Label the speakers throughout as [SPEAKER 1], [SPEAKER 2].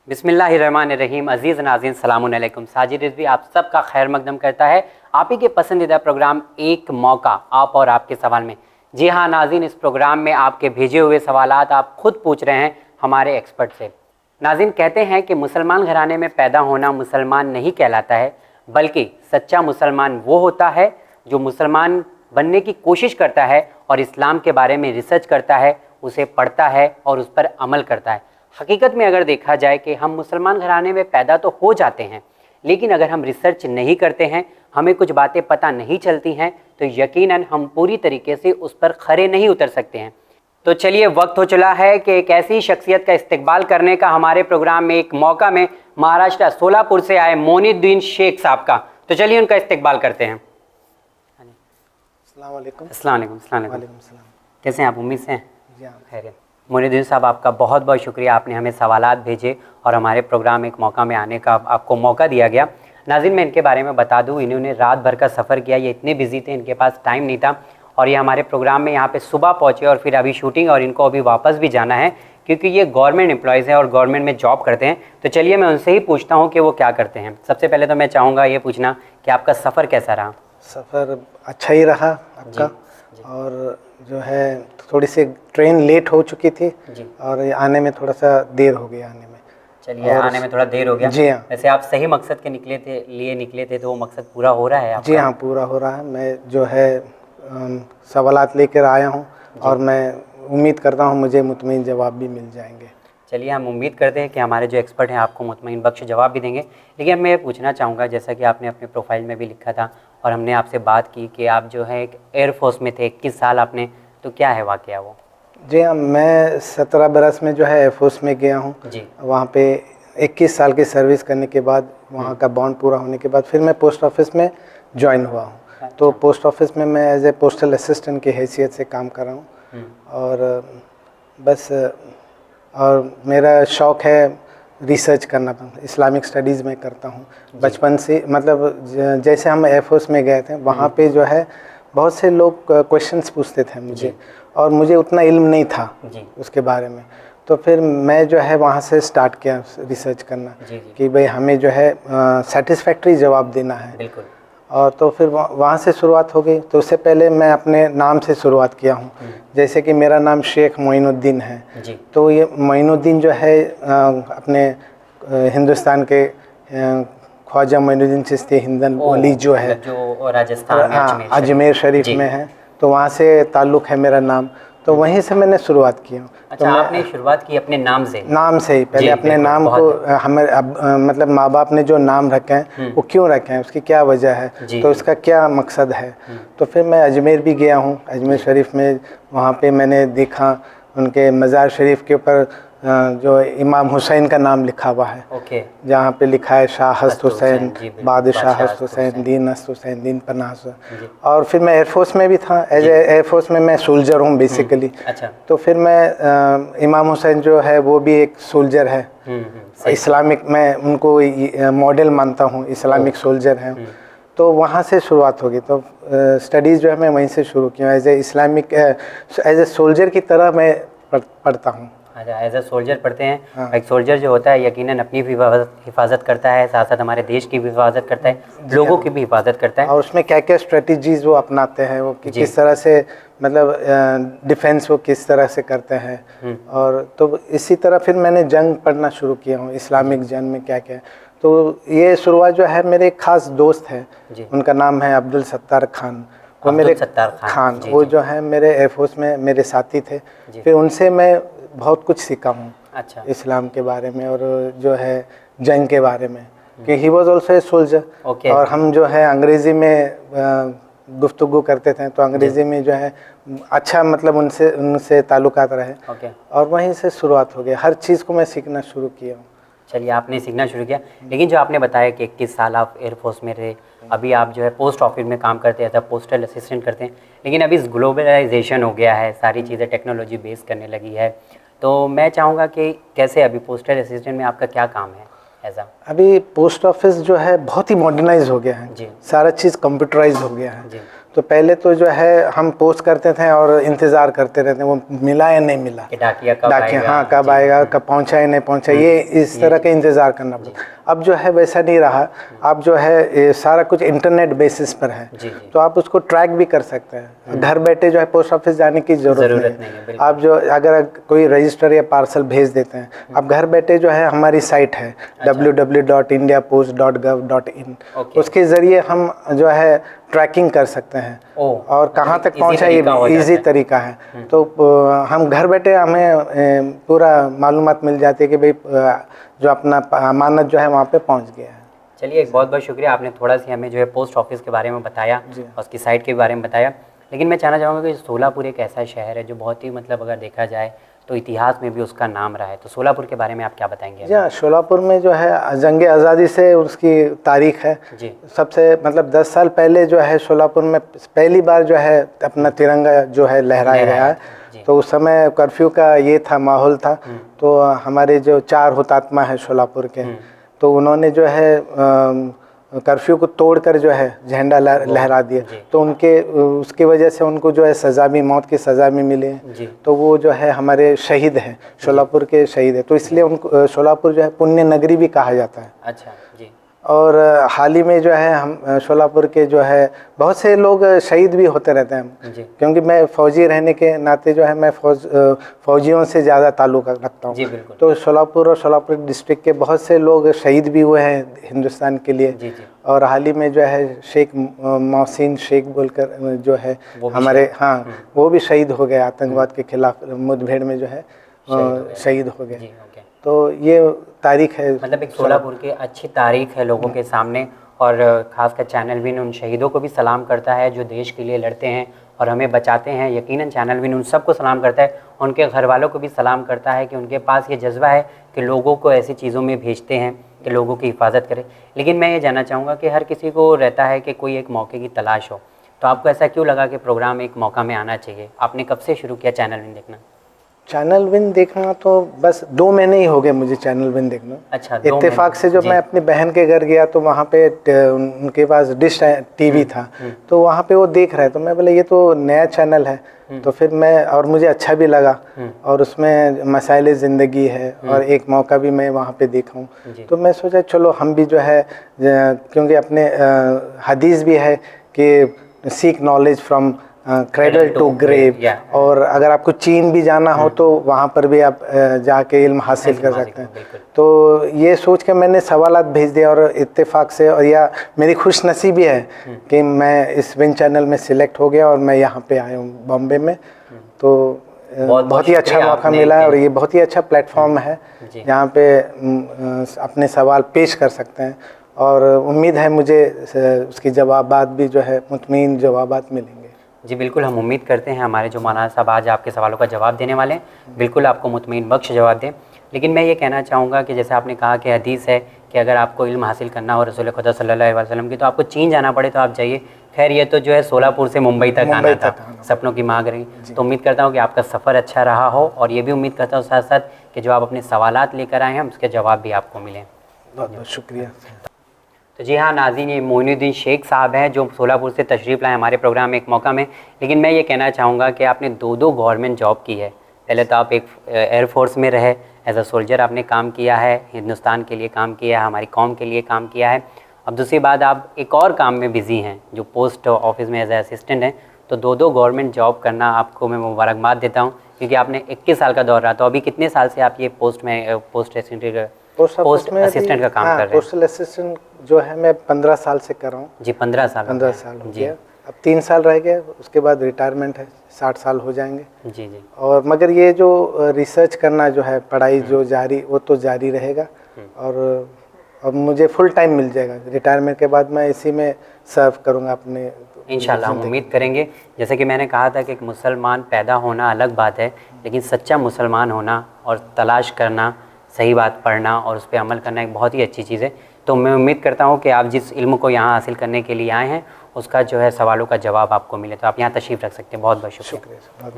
[SPEAKER 1] बिस्मिल्लाहिर्रहमानिर्रहीम। अज़ीज़ नाज़रीन सलामुन अलैकुम। साजिद रिज़वी आप सबका खैर मकदम करता है आप ही के पसंदीदा प्रोग्राम एक मौका, आप और आपके सवाल में। जी हाँ नाज़रीन, इस प्रोग्राम में आपके भेजे हुए सवालात आप खुद पूछ रहे हैं हमारे एक्सपर्ट से। नाज़रीन, कहते हैं कि मुसलमान घराने में पैदा होना मुसलमान नहीं कहलाता है, बल्कि सच्चा मुसलमान वो होता है जो मुसलमान बनने की कोशिश करता है और इस्लाम के बारे में रिसर्च करता है, उसे पढ़ता है और उस पर अमल करता है। हकीकत में अगर देखा जाए कि हम मुसलमान घराने में पैदा तो हो जाते हैं, लेकिन अगर हम रिसर्च नहीं करते हैं, हमें कुछ बातें पता नहीं चलती हैं, तो यकीनन हम पूरी तरीके से उस पर खरे नहीं उतर सकते हैं। तो चलिए, वक्त हो चला है कि एक ऐसी शख्सियत का इस्तकबाल करने का हमारे प्रोग्राम में एक मौका में महाराष्ट्र सोलापुर से आए मोइनुद्दीन शेख साहब का। तो चलिए उनका इस्तकबाल करते हैं।
[SPEAKER 2] अस्सलाम वालेकुम।
[SPEAKER 1] अस्सलाम वालेकुम। अस्सलाम वालेकुम। कैसे हैं आप? उम्मीद से हैं खैरियत। मोइनुद्दीन साहब, आपका बहुत बहुत शुक्रिया, आपने हमें सवालात भेजे और हमारे प्रोग्राम एक मौका में आने का आपको मौका दिया गया। नाज़रीन, मैं इनके बारे में बता दूं, इन्होंने रात भर का सफ़र किया, ये इतने बिजी थे, इनके पास टाइम नहीं था और ये हमारे प्रोग्राम में यहाँ पे सुबह पहुँचे और फिर अभी शूटिंग और इनको अभी वापस भी जाना है क्योंकि ये गवर्नमेंट एम्प्लॉयज़ हैं और गवर्नमेंट में जॉब करते हैं। तो चलिए मैं उनसे ही पूछता हूँ कि वो क्या करते हैं। सबसे पहले तो मैं चाहूँगा ये पूछना कि आपका सफ़र कैसा रहा?
[SPEAKER 2] सफ़र अच्छा ही रहा आपका। जी। और जो है थोड़ी सी ट्रेन लेट हो चुकी थी जी। और आने में थोड़ा सा देर हो गया आने में।
[SPEAKER 1] चलिए, आने में थोड़ा देर हो गया।
[SPEAKER 2] जी हाँ।
[SPEAKER 1] वैसे आप सही मकसद के निकले थे तो वो मकसद पूरा हो रहा है आपका?
[SPEAKER 2] जी हाँ, पूरा हो रहा है। मैं जो है सवालात लेकर आया हूँ और मैं उम्मीद करता हूँ मुझे मुतमईन जवाब भी मिल जाएंगे।
[SPEAKER 1] चलिए, हम उम्मीद करते हैं कि हमारे जो एक्सपर्ट हैं आपको मुतमईन बख्श जवाब भी देंगे। लेकिन मैं ये पूछना चाहूँगा, जैसा कि आपने अपने प्रोफाइल में भी लिखा था और हमने आपसे बात की कि आप जो है एक एयरफोर्स में थे 21 साल आपने, तो क्या है वाक़या वो?
[SPEAKER 2] जी हाँ, मैं 17 बरस में जो है एयरफोर्स में गया हूँ जी। वहाँ पे 21 साल की सर्विस करने के बाद, वहाँ का बॉन्ड पूरा होने के बाद फिर मैं पोस्ट ऑफिस में ज्वाइन हुआ हूँ। अच्छा। तो पोस्ट ऑफिस में मैं एज ए पोस्टल असिस्टेंट की हैसियत से काम कर रहा हूँ और बस और मेरा शौक़ है रिसर्च करना, इस्लामिक स्टडीज़ में करता हूँ बचपन से। मतलब जैसे हम एयरफोर्स में गए थे वहाँ पे जो है बहुत से लोग क्वेश्चंस पूछते थे मुझे और मुझे उतना इल्म नहीं था उसके बारे में। तो फिर मैं जो है वहाँ से स्टार्ट किया रिसर्च करना कि भाई हमें जो है सेटिस्फैक्ट्री जवाब देना है। बिल्कुल। और तो फिर वहाँ से शुरुआत हो गई। तो उससे पहले मैं अपने नाम से शुरुआत किया हूँ। जैसे कि मेरा नाम शेख मोइनुद्दीन है जी। तो ये मोइनुद्दीन जो है अपने हिंदुस्तान के ख्वाजा मोइनुद्दीन चिश्ती हिंदन वली जो है,
[SPEAKER 1] जो राजस्थान में,
[SPEAKER 2] हाँ, अजमेर शरीफ में है, तो वहाँ से ताल्लुक़ है मेरा नाम। तो वहीं से मैंने शुरुआत की हूँ।
[SPEAKER 1] अच्छा, तो आपने शुरुआत की अपने नाम से? नाम
[SPEAKER 2] से ही पहले अपने नाम को हमें मतलब माँ बाप ने जो नाम रखे हैं वो क्यों रखे हैं, उसकी क्या वजह है, तो उसका क्या मकसद है। तो फिर मैं अजमेर भी गया हूँ, अजमेर शरीफ में, वहाँ पे मैंने देखा उनके मज़ार शरीफ के ऊपर जो इमाम हुसैन का नाम लिखा हुआ है। ओके। जहाँ पे लिखा है शाह हस्त हुसैन, बादशाह हस्त हुसैन, दीन हस्त हुसैन, दीन पनाह हुसैन। और फिर मैं एयरफोर्स में भी था, एज ए एयरफोर्स में मैं सोल्जर हूँ बेसिकली। अच्छा। तो फिर मैं इमाम हुसैन जो है वो भी एक सोल्जर है, इस्लामिक, मैं उनको मॉडल मानता हूँ, इस्लामिक सोल्जर हैं। तो वहाँ से शुरुआत होगी। तो स्टडीज़ जो है मैं वहीं से शुरू की हूँ, as a Islamic, as a soldier की तरह मैं पढ़ता हूँ।
[SPEAKER 1] अच्छा, एज ए सोल्जर पढ़ते हैं। हाँ। एक सोल्जर जो होता है यकीनन अपनी भी हिफाजत करता है, साथ साथ हमारे देश की भी हिफाजत करता है, लोगों की भी हिफाजत करता है।
[SPEAKER 2] और उसमें क्या क्या स्ट्रेटजीज़ वो अपनाते हैं, वो किस तरह से, मतलब डिफेंस वो किस तरह से करते हैं। और तो इसी तरह फिर मैंने जंग पढ़ना शुरू किया हूँ, इस्लामिक जंग में क्या क्या। तो ये शुरुआत जो है, मेरे एक ख़ास दोस्त है, उनका नाम है अब्दुल सत्तार खान। वो मेरे खान वो जो है मेरे एयरफोर्स में मेरे साथी थे। फिर उनसे मैं बहुत कुछ सीखा हूँ। अच्छा। इस्लाम के बारे में और जो है जंग के बारे में, कि he was also a soldier. और हम जो है अंग्रेज़ी में गुफ्तगू करते थे, तो अंग्रेज़ी में जो है अच्छा, मतलब उनसे ताल्लुकात रहे। और वहीं से शुरुआत हो गई, हर चीज़ को मैं सीखना शुरू किया हूँ।
[SPEAKER 1] चलिए, आपने सीखना शुरू किया। लेकिन जो आपने बताया कि 21 साल आप एयरफोर्स में रहे, अभी आप जो है पोस्ट ऑफिस में काम करते हैं, पोस्टल असिस्टेंट करते हैं, लेकिन अभी ग्लोबलाइजेशन हो गया है, सारी चीज़ें टेक्नोलॉजी बेस करने लगी है। तो मैं चाहूँगा कि कैसे अभी पोस्टल असिस्टेंट में आपका क्या काम है ऐसा?
[SPEAKER 2] अभी पोस्ट ऑफिस जो है बहुत ही मॉडर्नाइज हो गया है जी। सारा चीज़ कंप्यूटराइज हो गया है जी। तो पहले तो जो है हम पोस्ट करते थे और इंतज़ार करते रहते, वो मिला या नहीं मिला,
[SPEAKER 1] डाकिया कब
[SPEAKER 2] डाकिया
[SPEAKER 1] आएगा,
[SPEAKER 2] हाँ कब आएगा, कब पहुंचा या नहीं पहुंचा, ये इस तरह का इंतज़ार करना पड़ता। अब जो है वैसा नहीं रहा, अब जो है ये सारा कुछ इंटरनेट बेसिस पर है, तो आप उसको ट्रैक भी कर सकते हैं। घर बैठे जो है पोस्ट ऑफिस जाने की ज़रूरत नहीं है। आप जो अगर कोई रजिस्टर या पार्सल भेज देते हैं, अब घर बैठे जो है हमारी साइट है www.indiapost.gov.in, उसके ज़रिए हम जो है ट्रैकिंग कर सकते हैं और कहाँ तक पहुँचा, ये ईजी तरीका है। तो हम घर बैठे हमें पूरा मालूमात मिल जाती है कि भाई जो अपना अमानत जो है वहाँ पे पहुँच गया है।
[SPEAKER 1] चलिए, एक बहुत बहुत शुक्रिया, आपने थोड़ा सी हमें जो है पोस्ट ऑफिस के बारे में बताया और उसकी साइट के बारे में बताया। लेकिन मैं जानना चाहूँगा कि सोलापुर एक ऐसा शहर है जो बहुत ही मतलब अगर देखा जाए तो इतिहास में भी उसका नाम रहा है, तो सोलापुर के बारे में आप क्या बताएंगे?
[SPEAKER 2] जी हाँ, सोलापुर में जो है जंग आज़ादी से उसकी तारीख है जी। सबसे मतलब 10 साल पहले जो है सोलापुर में पहली बार जो है अपना तिरंगा जो है लहराया गया है। तो उस समय कर्फ्यू का ये था, माहौल था। तो हमारे जो 4 हुतात्मा है सोलापुर के, तो उन्होंने जो है कर्फ्यू को तोड़कर जो है झंडा लहरा दिया, तो उनके उसकी वजह से उनको जो है सज़ा भी, मौत की सज़ा भी मिली। तो वो जो है हमारे शहीद हैं, सोलापुर के शहीद है, तो इसलिए उनको सोलापुर जो है पुण्य नगरी भी कहा जाता है।
[SPEAKER 1] अच्छा जी। और
[SPEAKER 2] हाल ही में जो है हम सोलापुर के जो है बहुत से लोग शहीद भी होते रहते हैं, क्योंकि मैं फ़ौजी रहने के नाते जो है मैं फ़ौजियों से ज़्यादा ताल्लुक़ रखता हूँ। तो सोलापुर और सोलापुर डिस्ट्रिक्ट के बहुत से लोग शहीद भी हुए हैं हिंदुस्तान के लिए। और हाल ही में जो है शेख मोहसिन शेख बोलकर जो है हमारे, हाँ वो भी शहीद हो गए, आतंकवाद के खिलाफ मुठभेड़ में जो है शहीद हो गए। तो ये तारीख है,
[SPEAKER 1] मतलब एक सोलापुर की अच्छी तारीख है लोगों के सामने। और खासकर चैनल विन उन शहीदों को भी सलाम करता है जो देश के लिए लड़ते हैं और हमें बचाते हैं। यकीनन चैनल विन उन सबको सलाम करता है, उनके घर वालों को भी सलाम करता है कि उनके पास ये जज्बा है कि लोगों को ऐसी चीज़ों में भेजते हैं कि लोगों की हिफाजत करें। लेकिन मैं ये जानना चाहूँगा कि हर किसी को रहता है कि कोई एक मौके की तलाश हो, तो आपको ऐसा क्यों लगा कि प्रोग्राम एक मौका में आना चाहिए? आपने कब से शुरू किया चैनल विन देखना?
[SPEAKER 2] चैनल विन देखना तो बस 2 महीने ही हो गए मुझे चैनल विन देखना।
[SPEAKER 1] अच्छा,
[SPEAKER 2] इत्तेफाक से जो मैं अपनी बहन के घर गया तो वहाँ पे उनके पास डिश टीवी था, तो वहाँ पे वो देख रहे, तो मैं बोले ये तो नया चैनल है। तो फिर मैं, और मुझे अच्छा भी लगा, और उसमें मसाइल ज़िंदगी है और एक मौका भी मैं वहाँ पे देखा हूँ। तो मैं सोचा चलो हम भी जो है, क्योंकि अपने हदीस भी है कि seek knowledge from cradle to grave, और अगर आपको चीन भी जाना हो तो वहाँ पर भी आप जाके इल्म हासिल कर सकते हैं। तो ये सोच के मैंने सवालात भेज दिया, और इत्तेफाक से, और या मेरी खुशनसीबी है कि मैं इस विन चैनल में सिलेक्ट हो गया और मैं यहाँ पे आया हूँ बॉम्बे में। तो बहुत ही अच्छा मौका मिला है, और ये बहुत ही अच्छा प्लेटफॉर्म है जहाँ पे अपने सवाल पेश कर सकते हैं, और उम्मीद है मुझे उसकी जवाबात भी जो है मुतमईन जवाबात मिलेंगे।
[SPEAKER 1] जी बिल्कुल, हम उम्मीद करते हैं हमारे जो मौलाना साहब आज आपके सवालों का जवाब देने वाले हैं, बिल्कुल आपको मुतमईन बख्श जवाब दें। लेकिन मैं ये कहना चाहूँगा कि जैसे आपने कहा कि हदीस है कि अगर आपको इल्म हासिल करना हो रसूल खुदा सल्लल्लाहु अलैहि वसल्लम की, तो आपको चीन जाना पड़े तो आप जाइए। खैर ये तो जो है सोलापुर से मुंबई तक आना था, सपनों की मांग रही। तो उम्मीद करता हूँ कि आपका सफ़र अच्छा रहा हो, और ये भी उम्मीद करता हूँ साथ साथ कि जो आप अपने सवालात लेकर आए हैं उसके जवाब भी आपको मिलें।
[SPEAKER 2] बहुत बहुत शुक्रिया।
[SPEAKER 1] तो जी हाँ नाज़रीन, ये मोइनुद्दीन शेख साहब हैं जो सोलापुर से तशरीफ़ लाए हमारे प्रोग्राम में एक मौका में। लेकिन मैं ये कहना चाहूँगा कि आपने 2 गवर्नमेंट जॉब की है। पहले तो आप एक एयरफोर्स में रहे, एज अ सोल्जर आपने काम किया है, हिंदुस्तान के लिए काम किया है, हमारी कौम के लिए काम किया है। अब दूसरी बात, आप एक और काम में बिज़ी हैं जो पोस्ट ऑफिस में एज ए असिस्टेंट हैं। तो 2 गवर्नमेंट जॉब करना आपको मैं मुबारकबाद देता हूँ, क्योंकि आपने 21 साल का दौर रहा। तो अभी कितने साल से आप ये पोस्ट असिस्टेंट का काम कर रहे हैं?
[SPEAKER 2] पोस्टल असिस्टेंट जो है मैं 15 साल से कर रहा हूँ।
[SPEAKER 1] जी 15 साल
[SPEAKER 2] हो गया। अब 3 साल रह गए, उसके बाद रिटायरमेंट है, 60 साल हो जाएंगे।
[SPEAKER 1] जी जी।
[SPEAKER 2] और मगर ये जो रिसर्च करना जो है, पढ़ाई जो जारी, वो तो जारी रहेगा, और अब मुझे फुल टाइम मिल जाएगा रिटायरमेंट के बाद। मैं इसी में सर्व करूँगा अपने,
[SPEAKER 1] इंशाल्लाह हम उम्मीद करेंगे। जैसे कि मैंने कहा था कि एक मुसलमान पैदा होना अलग बात है, लेकिन सच्चा मुसलमान होना और तलाश करना, सही बात पढ़ना और उस पर अमल करना एक बहुत ही अच्छी चीज़ है। तो मैं उम्मीद करता हूँ कि आप जिस इल्म को यहाँ हासिल करने के लिए आए हैं उसका जो है सवालों का जवाब आपको मिले। तो आप यहाँ तशरीफ़ रख सकते हैं। बहुत बहुत शुक्रिया।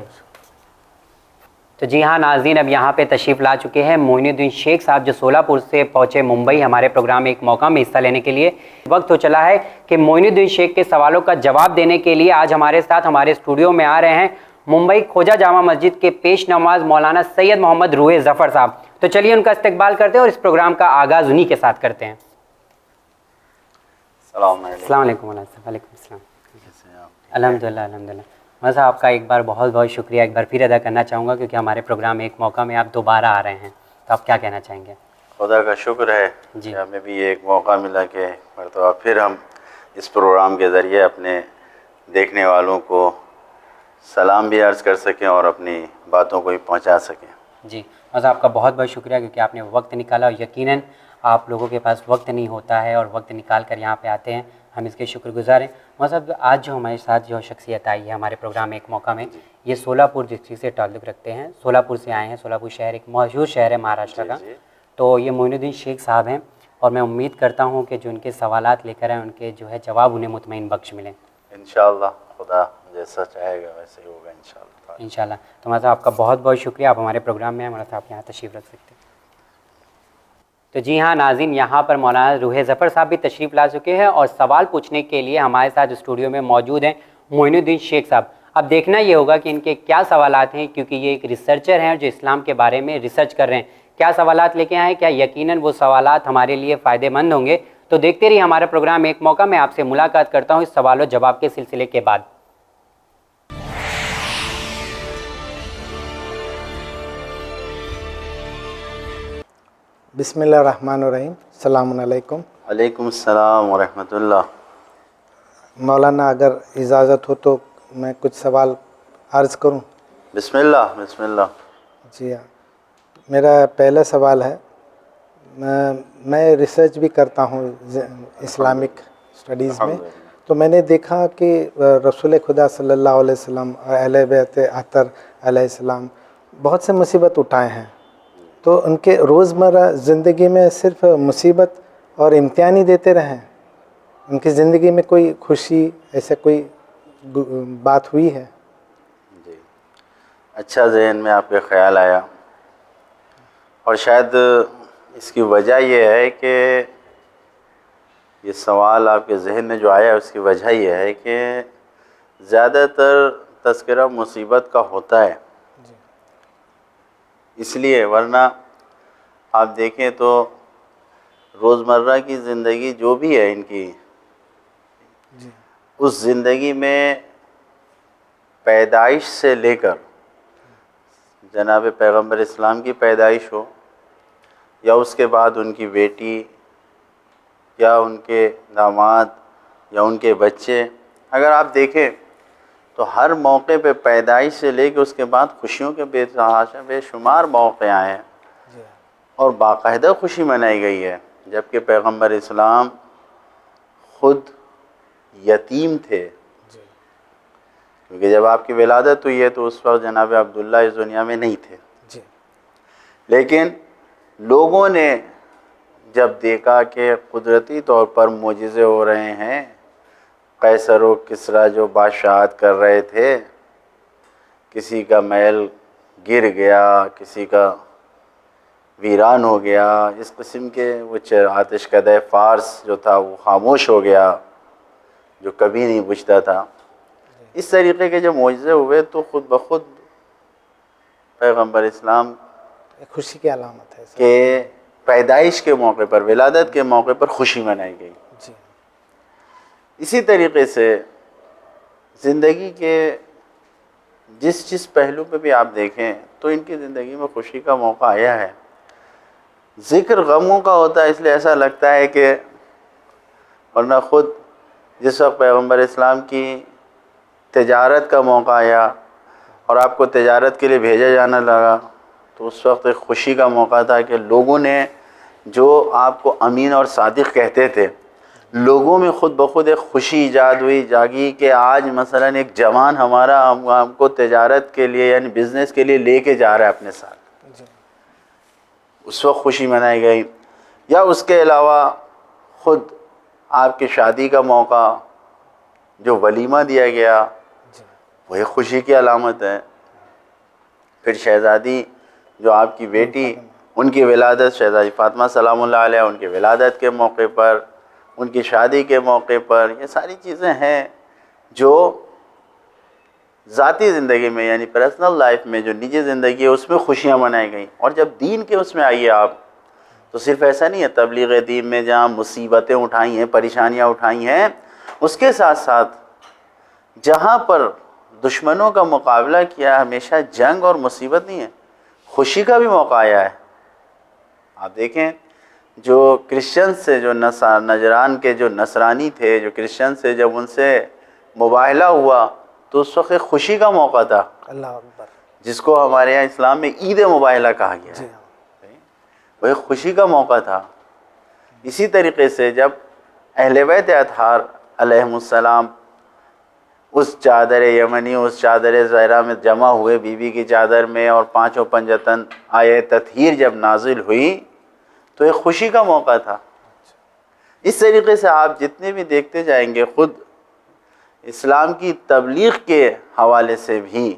[SPEAKER 1] तो जी हाँ नाज़रीन, अब यहाँ पे तशरीफ़ ला चुके हैं मोइनुद्दीन शेख साहब, जो सोलापुर से पहुँचे मुंबई हमारे प्रोग्राम में एक मौका में हिस्सा लेने के लिए। वक्त हो चला है कि मोइनुद्दीन शेख के सवालों का जवाब देने के लिए आज हमारे साथ हमारे स्टूडियो में आ रहे हैं मुंबई खोजा जामा मस्जिद के पेश नमाज मौलाना सैयद मोहम्मद रूहे ज़फ़र साहब। तो चलिए उनका इस्तकबाल करते हैं और इस प्रोग्राम का आगाज़ उन्हीं के साथ करते हैं। अस्सलाम वालेकुम। अल्हम्दुलिल्लाह अल्हम्दुलिल्लाह। मैं साहब आपका एक बार बहुत बहुत शुक्रिया एक बार फिर अदा करना चाहूँगा, क्योंकि हमारे प्रोग्राम में एक मौका में आप दोबारा आ रहे हैं, तो आप क्या कहना चाहेंगे?
[SPEAKER 3] खुदा का शुक्र है जी, हमें भी एक मौका मिला कि मरतबा फिर हम इस प्रोग्राम के ज़रिए अपने देखने वालों को सलाम भी अर्ज़ कर सकें और अपनी बातों को भी पहुंचा सकें। जी
[SPEAKER 1] मज़ा आपका बहुत बहुत शुक्रिया, क्योंकि आपने वक्त निकाला और यकीनन आप लोगों के पास वक्त नहीं होता है और वक्त निकाल कर यहाँ पे आते हैं, हम इसके शुक्रगुज़ार हैं। मतलब आज जो हमारे साथ जो शख्सियत आई है हमारे प्रोग्राम में एक मौका में, ये सोलापुर डिस्ट्रिक्ट से ताल्लुक़ रखते हैं, सोलापुर से आए हैं। सोलापुर शहर एक मशहूर शहर है महाराष्ट्र का। तो ये मोइनुद्दीन शेख साहब हैं और मैं उम्मीद करता हूँ कि जो उनके सवालात लेकर आए उनके जो है जवाब उन्हें मुतमईन बख्श मिलें।
[SPEAKER 3] इंशाअल्लाह खुदा जैसा चाहेगा वैसे ही होगा
[SPEAKER 1] इंशाअल्लाह। तो मतलब आपका बहुत बहुत शुक्रिया, आप हमारे प्रोग्राम में हैं, मतलब आप यहाँ तशरीफ़ रख सकते हैं। तो जी हाँ नाज़रीन, यहाँ पर मौलाना रूहे ज़फ़र साहब भी तशरीफ़ ला चुके हैं और सवाल पूछने के लिए हमारे साथ स्टूडियो में मौजूद हैं मोइनुद्दीन शेख साहब। अब देखना ये होगा कि इनके क्या सवालात हैं, क्योंकि ये एक रिसर्चर हैं जो इस्लाम के बारे में रिसर्च कर रहे हैं। क्या सवालात लेके आए, क्या यकीनन वो सवालात हमारे लिए फ़ायदेमंद होंगे? तो देखते रहिए हमारा प्रोग्राम एक मौका। मैं आपसे मुलाकात करता हूँ इस सवाल और जवाब के सिलसिले के बाद।
[SPEAKER 2] बिस्मिल्लाहिर्रहमानिर्रहीम। सलामुन अलैकुम।
[SPEAKER 3] अलैकुम अस्सलाम व रहमतुल्लाह।
[SPEAKER 2] मौलाना अगर इजाज़त हो तो मैं कुछ सवाल अर्ज़ करूं?
[SPEAKER 3] बिस्मिल्लाह बिस्मिल्लाह।
[SPEAKER 2] जी हाँ, मेरा पहला सवाल है, मैं रिसर्च भी करता हूं इस्लामिक स्टडीज़ में। तो मैंने देखा कि रसूल खुदा सल्लल्लाहु अलैहि वसल्लम अहले बैत अतर अलैहिस्सलाम बहुत से मुसीबत उठाए हैं, तो उनके रोज़मर्रा ज़िंदगी में सिर्फ मुसीबत और इम्तिहान ही देते रहें? उनकी ज़िंदगी में कोई खुशी ऐसा कोई बात हुई है?
[SPEAKER 3] जी, अच्छा जहन में आपके ख़्याल आया, और शायद इसकी वजह यह है कि ये सवाल आपके जहन में जो आया है उसकी वजह यह है कि ज़्यादातर तज़किरा मुसीबत का होता है, इसलिए। वरना आप देखें तो रोज़मर्रा की ज़िंदगी जो भी है इनकी, उस ज़िंदगी में पैदाइश से लेकर जनाब पैगम्बर इस्लाम की पैदाइश हो, या उसके बाद उनकी बेटी या उनके दामाद या उनके बच्चे, अगर आप देखें तो हर मौके पे पैदाइश से लेकर उसके बाद खुशियों के बेतहाशा बेशुमार मौके आए हैं और बाकायदा खुशी मनाई गई है। जबकि पैगम्बर इस्लाम ख़ुद यतीम थे, क्योंकि जब आपकी विलादत हुई है तो उस वक्त जनाब अब्दुल्ला इस दुनिया में नहीं थे। लेकिन लोगों ने जब देखा कि कुदरती तौर पर मोजिज़े हो रहे हैं, कैसर व किसरा जो बादशाहत कर रहे थे, किसी का महल गिर गया, किसी का वीरान हो गया, इस किस्म के वो आतिशकदे फ़ारस जो था वो खामोश हो गया, जो कभी नहीं बुझता था। इस तरीके के जब मोजिज़े हुए तो ख़ुद ब खुद पैगम्बर इस्लाम
[SPEAKER 2] खुशी की अलामत है
[SPEAKER 3] कि पैदाइश के मौके पर, विलादत के मौके पर खुशी मनाई गई। इसी तरीके से ज़िंदगी के जिस पहलू पे भी आप देखें तो इनकी ज़िंदगी में खुशी का मौका आया है। ज़िक्र गमों का होता है, इसलिए ऐसा लगता है कि, वरना ख़ुद जिस वक्त पैगम्बर इस्लाम की तिजारत का मौका आया और आपको तिजारत के लिए भेजा जाने लगा, तो उस वक्त एक ख़ुशी का मौका था कि लोगों ने जो आपको अमीन और सादिक कहते थे, लोगों में ख़ुद ब खुद एक ख़ुशी ईजाद हुई, जागी कि आज मसलन एक जवान हमारा हमको तिजारत के लिए यानी बिज़नेस के लिए लेके जा रहा है अपने साथ। उस वक्त खुशी मनाई गई। या उसके अलावा ख़ुद आपकी शादी का मौका, जो वलीमा दिया गया, वही खुशी की अलामत है। फिर शहज़ादी जो आपकी बेटी, उनकी विलादत, शहज़ादी फ़ातिमा सलामुल्लाह अलैहा, उनकी विलादत के मौके पर, उनकी शादी के मौके पर, ये सारी चीज़ें हैं जो ज़ाती ज़िंदगी में यानी पर्सनल लाइफ में जो निजी ज़िंदगी है उसमें खुशियाँ मनाई गई। और जब दीन के उसमें आइए आप, तो सिर्फ ऐसा नहीं है तबलीग दीन में जहाँ मुसीबतें उठाई हैं, परेशानियाँ उठाई हैं, उसके साथ साथ जहाँ पर दुश्मनों का मुकाबला किया, हमेशा जंग और मुसीबत नहीं है, खुशी का भी मौका आया है। आप देखें जो क्रिश्चियन से जो नजरान के जो नसरानी थे, जो क्रिश्चियन से जब उनसे मुबाहला हुआ तो उस वक्त खुशी का मौका था,
[SPEAKER 2] अल्लाह अकबर,
[SPEAKER 3] जिसको हमारे यहाँ इस्लाम में ईद मुबाहला कहा गया है, वह खुशी का मौका था। इसी तरीके से जब अहले बैत अतहार अलैहिमुस्सलाम उस चादर यमनी, उस चादर ज़हरा में जमा हुए, बीबी की चादर में, और पाँचों पंजतन आये ततहीर जब नाजिल हुई तो एक खुशी का मौका था। इस तरीके से आप जितने भी देखते जाएंगे, ख़ुद इस्लाम की तबलीग के हवाले से भी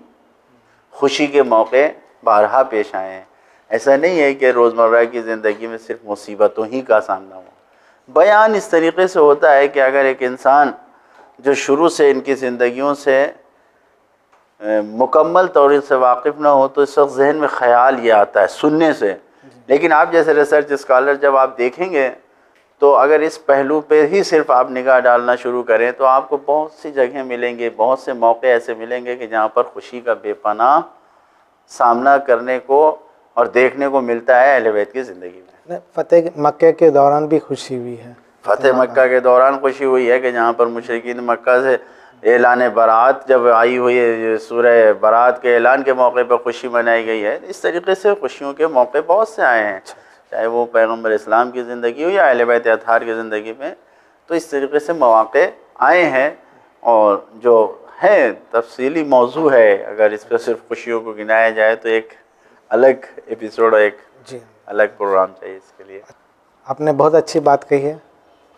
[SPEAKER 3] खुशी के मौके बारहा पेश आए हैं। ऐसा नहीं है कि रोज़मर्रा की ज़िंदगी में सिर्फ मुसीबतों ही का सामना हो। बयान इस तरीके से होता है कि अगर एक इंसान जो शुरू से इनकी ज़िंदगियों से मुकम्मल तौर से वाकिफ़ ना हो तो इस वक्त जहन में ख़याल ये आता है सुनने से। लेकिन आप जैसे रिसर्च स्कॉलर जब आप देखेंगे तो अगर इस पहलू पे ही सिर्फ आप निगाह डालना शुरू करें तो आपको बहुत सी जगह मिलेंगे, बहुत से मौके ऐसे मिलेंगे कि जहाँ पर खुशी का बेपनाह सामना करने को और देखने को मिलता है अहले बैत की ज़िंदगी में।
[SPEAKER 2] फतेह मक्के के दौरान भी खुशी हुई है।
[SPEAKER 3] फतेह मक्का के दौरान खुशी हुई है कि जहाँ पर मुशरिकीन मक्का से ऐलान बरात जब आई हुई है, सूरह बरात के ऐलान के मौके पर खुशी मनाई गई है। इस तरीके से खुशियों के मौके बहुत से आए हैं, चाहे वो पैगम्बर इस्लाम की ज़िंदगी हो या अहले बैत अतहार की ज़िंदगी में, तो इस तरीके से मौक़े आए हैं। और जो है तफसीली मौजू है, अगर इस पर सिर्फ खुशियों को गिनाया जाए तो एक अलग एपिसोड, एक अलग प्रोग्राम चाहिए इसके लिए।
[SPEAKER 2] आपने बहुत अच्छी बात कही है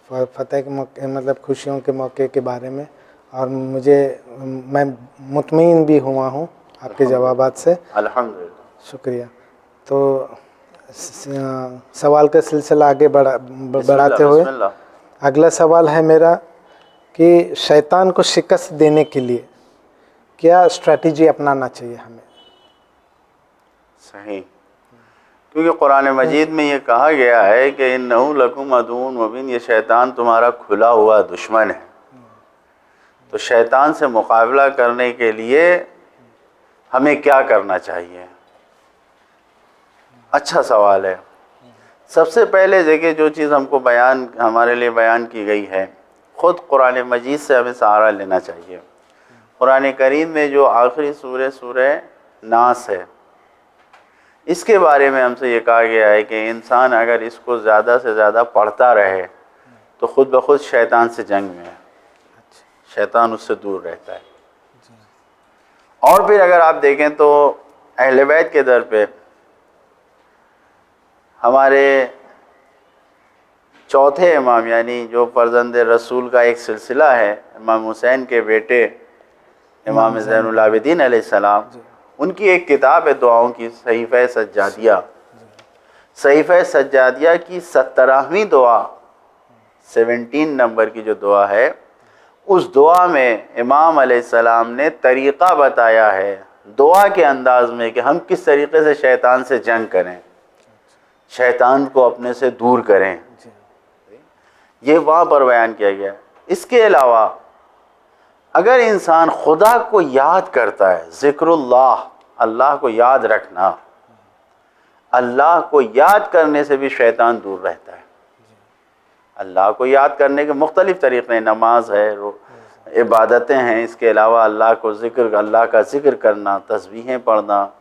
[SPEAKER 2] फतेह के मौके, मतलब खुशियों के मौके के बारे में, और मैं मुतमईन भी हुआ हूँ आपके जवाबात से,
[SPEAKER 3] अल्हम्दुलिल्लाह।
[SPEAKER 2] शुक्रिया। तो सवाल का सिलसिला आगे बढ़ाते हुए अगला सवाल है मेरा कि शैतान को शिकस्त देने के लिए क्या स्ट्रेटजी अपनाना चाहिए हमें?
[SPEAKER 3] सही, क्योंकि कुरान मजीद में ये कहा गया है कि इन्नहु लकुम अदुव्वुन मुबीन, ये शैतान तुम्हारा खुला हुआ दुश्मन है। तो शैतान से मुकाबला करने के लिए हमें क्या करना चाहिए? अच्छा सवाल है। सबसे पहले देखिए, जो चीज़ हमको हमारे लिए बयान की गई है, ख़ुद कुरान मजीद से हमें सहारा लेना चाहिए। कुरान करीम में जो आखिरी सूरह नास है, इसके बारे में हमसे ये कहा गया है कि इंसान अगर इसको ज़्यादा से ज़्यादा पढ़ता रहे तो ख़ुद ब खुद शैतान से जंग में है, शैतान उससे दूर रहता है। और फिर अगर आप देखें तो अहले बैत के दर पे हमारे चौथे इमाम, यानी जो फर्जंद रसूल का एक सिलसिला है, इमाम हुसैन के बेटे इमाम ज़ैनुल आबिदीन अलैहिस्सलाम, उनकी एक किताब है दुआओं की, सहीफ़े सज्जादिया। सहीफ़े सज्जादिया की 17वीं दुआ, 17 नंबर की जो दुआ है, उस दुआ में इमाम अलैहिस्सलाम ने तरीक़ा बताया है दुआ के अंदाज़ में कि हम किस तरीक़े से शैतान से जंग करें, शैतान को अपने से दूर करें। ये वहाँ पर बयान किया गया है। इसके अलावा अगर इंसान खुदा को याद करता है, ज़िक्रुल्लाह, अल्लाह को याद रखना, अल्लाह को याद करने से भी शैतान दूर रहता है। अल्लाह को याद करने के मुख्तलिफ़ तरीक़े हैं, नमाज है, इबादतें हैं, इसके अलावा अल्लाह का ज़िक्र करना, तस्बीहें पढ़ना,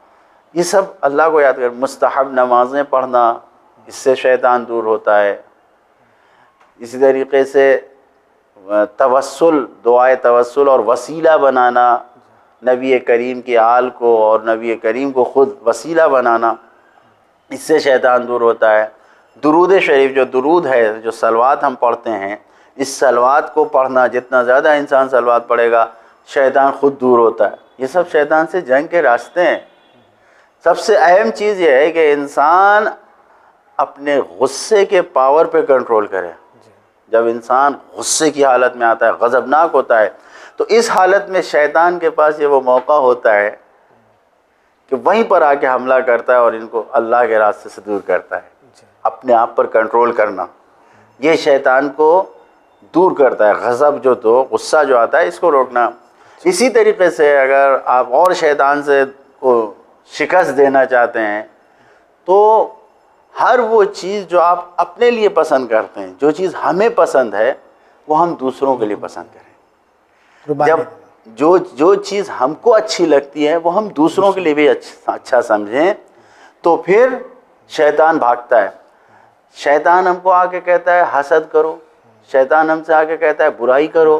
[SPEAKER 3] ये सब अल्लाह को याद कर, मुस्तहब नमाज़ें पढ़ना, इससे शैतान दूर होता है। इसी तरीके से तवस्सुल, दुआए तवस्सुल और वसीला बनाना, नबी करीम की आल को और नबी करीम को ख़ुद वसीला बनाना, इससे शैतान दूर होता है। दुरूद शरीफ, जो दुरूद है, जो सलवात हम पढ़ते हैं, इस सलवात को पढ़ना, जितना ज़्यादा इंसान सलवात पढ़ेगा शैतान ख़ुद दूर होता है। ये सब शैतान से जंग के रास्ते हैं। सबसे अहम चीज़ यह है कि इंसान अपने गुस्से के पावर पे कंट्रोल करे। जब इंसान गुस्से की हालत में आता है, गज़बनाक होता है, तो इस हालत में शैतान के पास ये वो मौका होता है कि वहीं पर आके हमला करता है और इनको अल्लाह के रास्ते से दूर करता है। अपने आप पर कंट्रोल करना, ये शैतान को दूर करता है। गज़ब जो, तो गुस्सा जो आता है, इसको रोकना। इसी तरीके से अगर आप और शैतान से को शिकस्त देना चाहते हैं, तो हर वो चीज़ जो आप अपने लिए पसंद करते हैं, जो चीज़ हमें पसंद है, वो हम दूसरों के लिए पसंद करें। जब जो चीज़ हमको अच्छी लगती है वो हम दूसरों के लिए भी अच्छा समझें, तो फिर शैतान भागता है। शैतान हमको आके कहता है हसद करो, शैतान हमसे आके कहता है बुराई करो,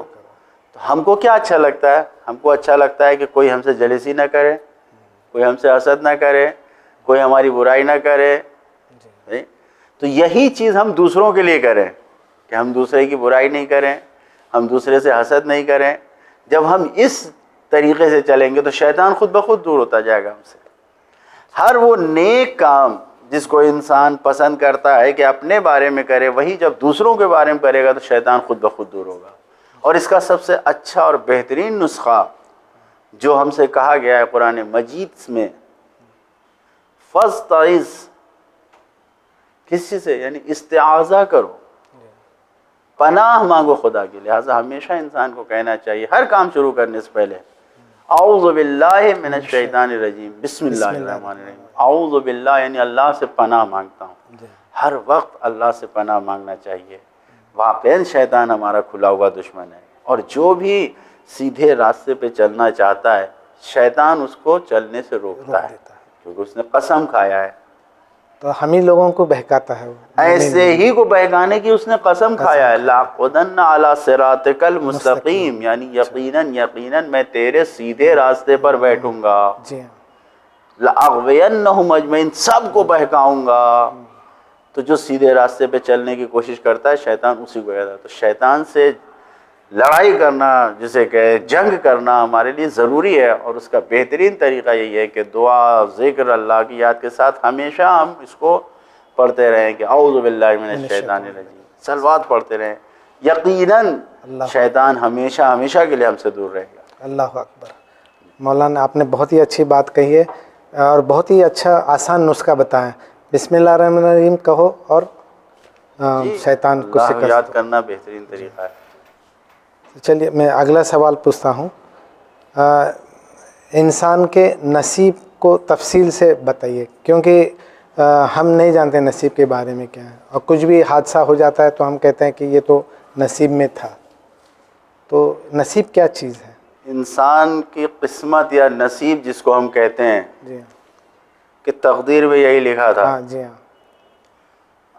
[SPEAKER 3] तो हमको क्या अच्छा लगता है? हमको अच्छा लगता है कि कोई हमसे जलेसी ना करे, कोई हमसे हसद ना करे, कोई हमारी बुराई ना करे। तो यही चीज़ हम दूसरों के लिए करें कि हम दूसरे की बुराई नहीं करें, हम दूसरे से हसद नहीं करें। जब हम इस तरीके से चलेंगे तो शैतान खुद ब खुद दूर होता जाएगा हमसे। हर वो नेक काम जिसको इंसान पसंद करता है कि अपने बारे में करे, वही जब दूसरों के बारे में करेगा तो शैतान खुद ब खुद दूर होगा। और इसका सबसे अच्छा और बेहतरीन नुस्खा जो हमसे कहा गया है कुरान मजीद में, फस्तइज़, किसी से, यानी इस्तिआज़ा करो, पनाह मांगो खुदा की। लिहाजा हमेशा इंसान को कहना चाहिए हर काम शुरू करने से पहले, औज़ु बिल्लाहि मिनश शैतानिर रजीम, बिस्मिल्लाहिर रहमानिर रहीम। औज़ु बिल्लाह यानी अल्लाह से पनाह मांगता हूँ। हर वक्त अल्लाह से पनाह मांगना चाहिए। वाक़ई शैतान हमारा खुला हुआ दुश्मन है, और जो भी सीधे रास्ते पे चलना चाहता है, शैतान उसको चलने से रोकता है, क्योंकि उसने कसम खाया है।
[SPEAKER 2] तो हम ही लोगों को बहकाता है,
[SPEAKER 3] ऐसे ही को बहकाने की उसने कसम खाया है। लाक़ुदन्ना अला सिरातिकल मुस्तक़ीम, यानी यकीनन यकीनन मैं तेरे सीधे रास्ते पर बैठूंगा। लअग़वियन्नहुम अजमईन, सबको बहकाऊंगा। तो जो सीधे रास्ते पे चलने की कोशिश करता है, शैतान उसी को कहता है। तो शैतान से लड़ाई करना, जिसे कहे जंग करना, हमारे लिए ज़रूरी है। और उसका बेहतरीन तरीक़ा यही है कि दुआ, ज़िक्र, अल्लाह की याद के साथ हमेशा हम इसको पढ़ते रहें कि औज़ु बिल्लाहि मिनश शैतानिर रजीम, सलवात पढ़ते रहें। यकीनन शैतान हमेशा हमेशा के लिए हमसे दूर रहेगा।
[SPEAKER 2] अल्लाहु अकबर। मौलाना, आपने बहुत ही अच्छी बात कही है और बहुत ही अच्छा आसान नुस्खा बताया। बिस्मिल्लाहिर्रहमानिर्रहीम कहो और शैतान को शिकस्त
[SPEAKER 3] याद करना बेहतरीन तरीक़ा है।
[SPEAKER 2] चलिए, मैं अगला सवाल पूछता हूँ। इंसान के नसीब को तफसील से बताइए, क्योंकि हम नहीं जानते नसीब के बारे में क्या है, और कुछ भी हादसा हो जाता है तो हम कहते हैं कि ये तो नसीब में था। तो नसीब क्या चीज़ है?
[SPEAKER 3] इंसान की किस्मत या नसीब जिसको हम कहते हैं,
[SPEAKER 2] जी
[SPEAKER 3] कि तकदीर में यही लिखा था।
[SPEAKER 2] हाँ जी हाँ।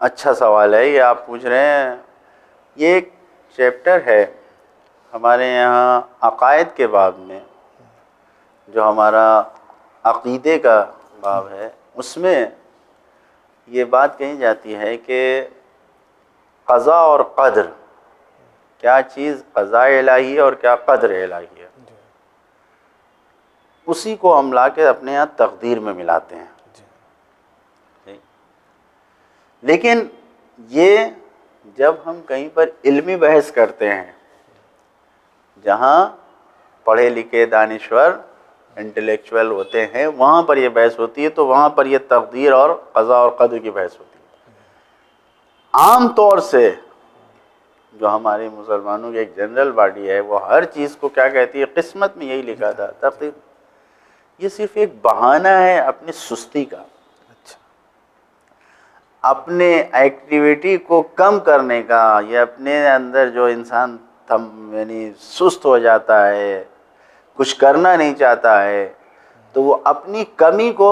[SPEAKER 3] अच्छा सवाल है ये आप पूछ रहे हैं। ये एक चैप्टर है हमारे यहाँ अक़ायद के बाब में, जो हमारा अक़ीदे का बाब है, उसमें ये बात कही जाती है कि क़ज़ा और क़द्र, क्या चीज़ क़ज़ा इलाही है और क्या क़द्र इलाही है, उसी को हम ला के अपने यहाँ तकदीर में मिलाते हैं। लेकिन ये जब हम कहीं पर इल्मी बहस करते हैं, जहाँ पढ़े लिखे दानिश्वर इंटेलेक्चुअल होते हैं, वहाँ पर ये बहस होती है, तो वहाँ पर ये तकदीर और क़ज़ा और क़द्र की बहस होती है। आम तौर से जो हमारे मुसलमानों की एक जनरल बॉडी है, वो हर चीज़ को क्या कहती है, किस्मत में यही लिखा था, तकदीर। ये सिर्फ एक बहाना है अपनी सुस्ती का, अपने एक्टिविटी को कम करने का, या अपने अंदर जो इंसान यानी सुस्त हो जाता है, कुछ करना नहीं चाहता है, तो वो अपनी कमी को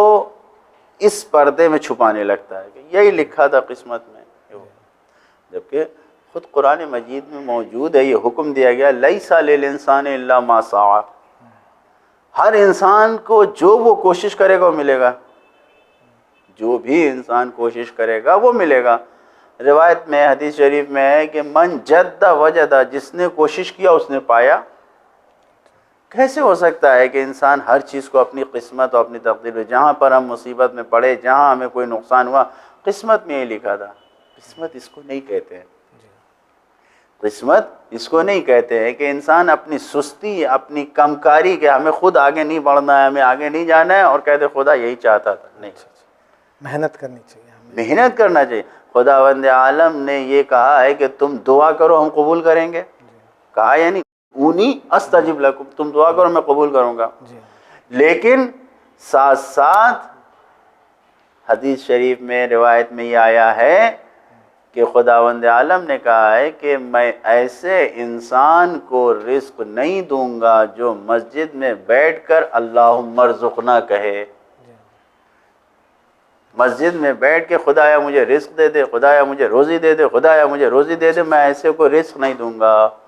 [SPEAKER 3] इस पर्दे में छुपाने लगता है कि यही लिखा था किस्मत में। जबकि खुद कुरान मजीद में मौजूद है, ये हुक्म दिया गया, लैसा लिल इंसानि इल्ला मा सआ, हर इंसान को जो वो कोशिश करेगा वो मिलेगा, जो भी इंसान कोशिश करेगा वो मिलेगा। रिवायत में, हदीस शरीफ में है कि मन जद्दा वजदा, जिसने कोशिश किया उसने पाया, कैसे हो सकता है कि इंसान हर चीज़ को अपनी किस्मत और अपनी तकदीर में, जहाँ पर हम मुसीबत में पड़े, जहाँ हमें कोई नुकसान हुआ, किस्मत में ये लिखा था। किस्मत इसको नहीं कहते हैं, किस्मत इसको नहीं कहते हैं कि इंसान अपनी सुस्ती, अपनी कमकारी के हमें खुद आगे नहीं बढ़ना है, हमें आगे नहीं जाना है, और कहते खुदा यही चाहता था। नहीं,
[SPEAKER 2] मेहनत करनी चाहिए हमें।
[SPEAKER 3] मेहनत करना चाहिए। खुदावंद आलम ने ये कहा है कि तुम दुआ करो हम कबूल करेंगे, कहा यानी ऊनी अस्तजिब लकुम, तुम दुआ करो मैं कबूल करूँगा। लेकिन साथ साथ हदीस शरीफ में, रिवायत में ये आया है कि खुदावंद आलम ने कहा है कि मैं ऐसे इंसान को रिस्क नहीं दूंगा जो मस्जिद में बैठकर अल्लाहुम्मा रज़ुक़ना कहे। मस्जिद में बैठ के खुदाया मुझे रिस्क दे दे, खुदाया मुझे रोज़ी दे दे, खुदाया मुझे रोज़ी दे दे, मैं ऐसे को रिस्क नहीं दूंगा।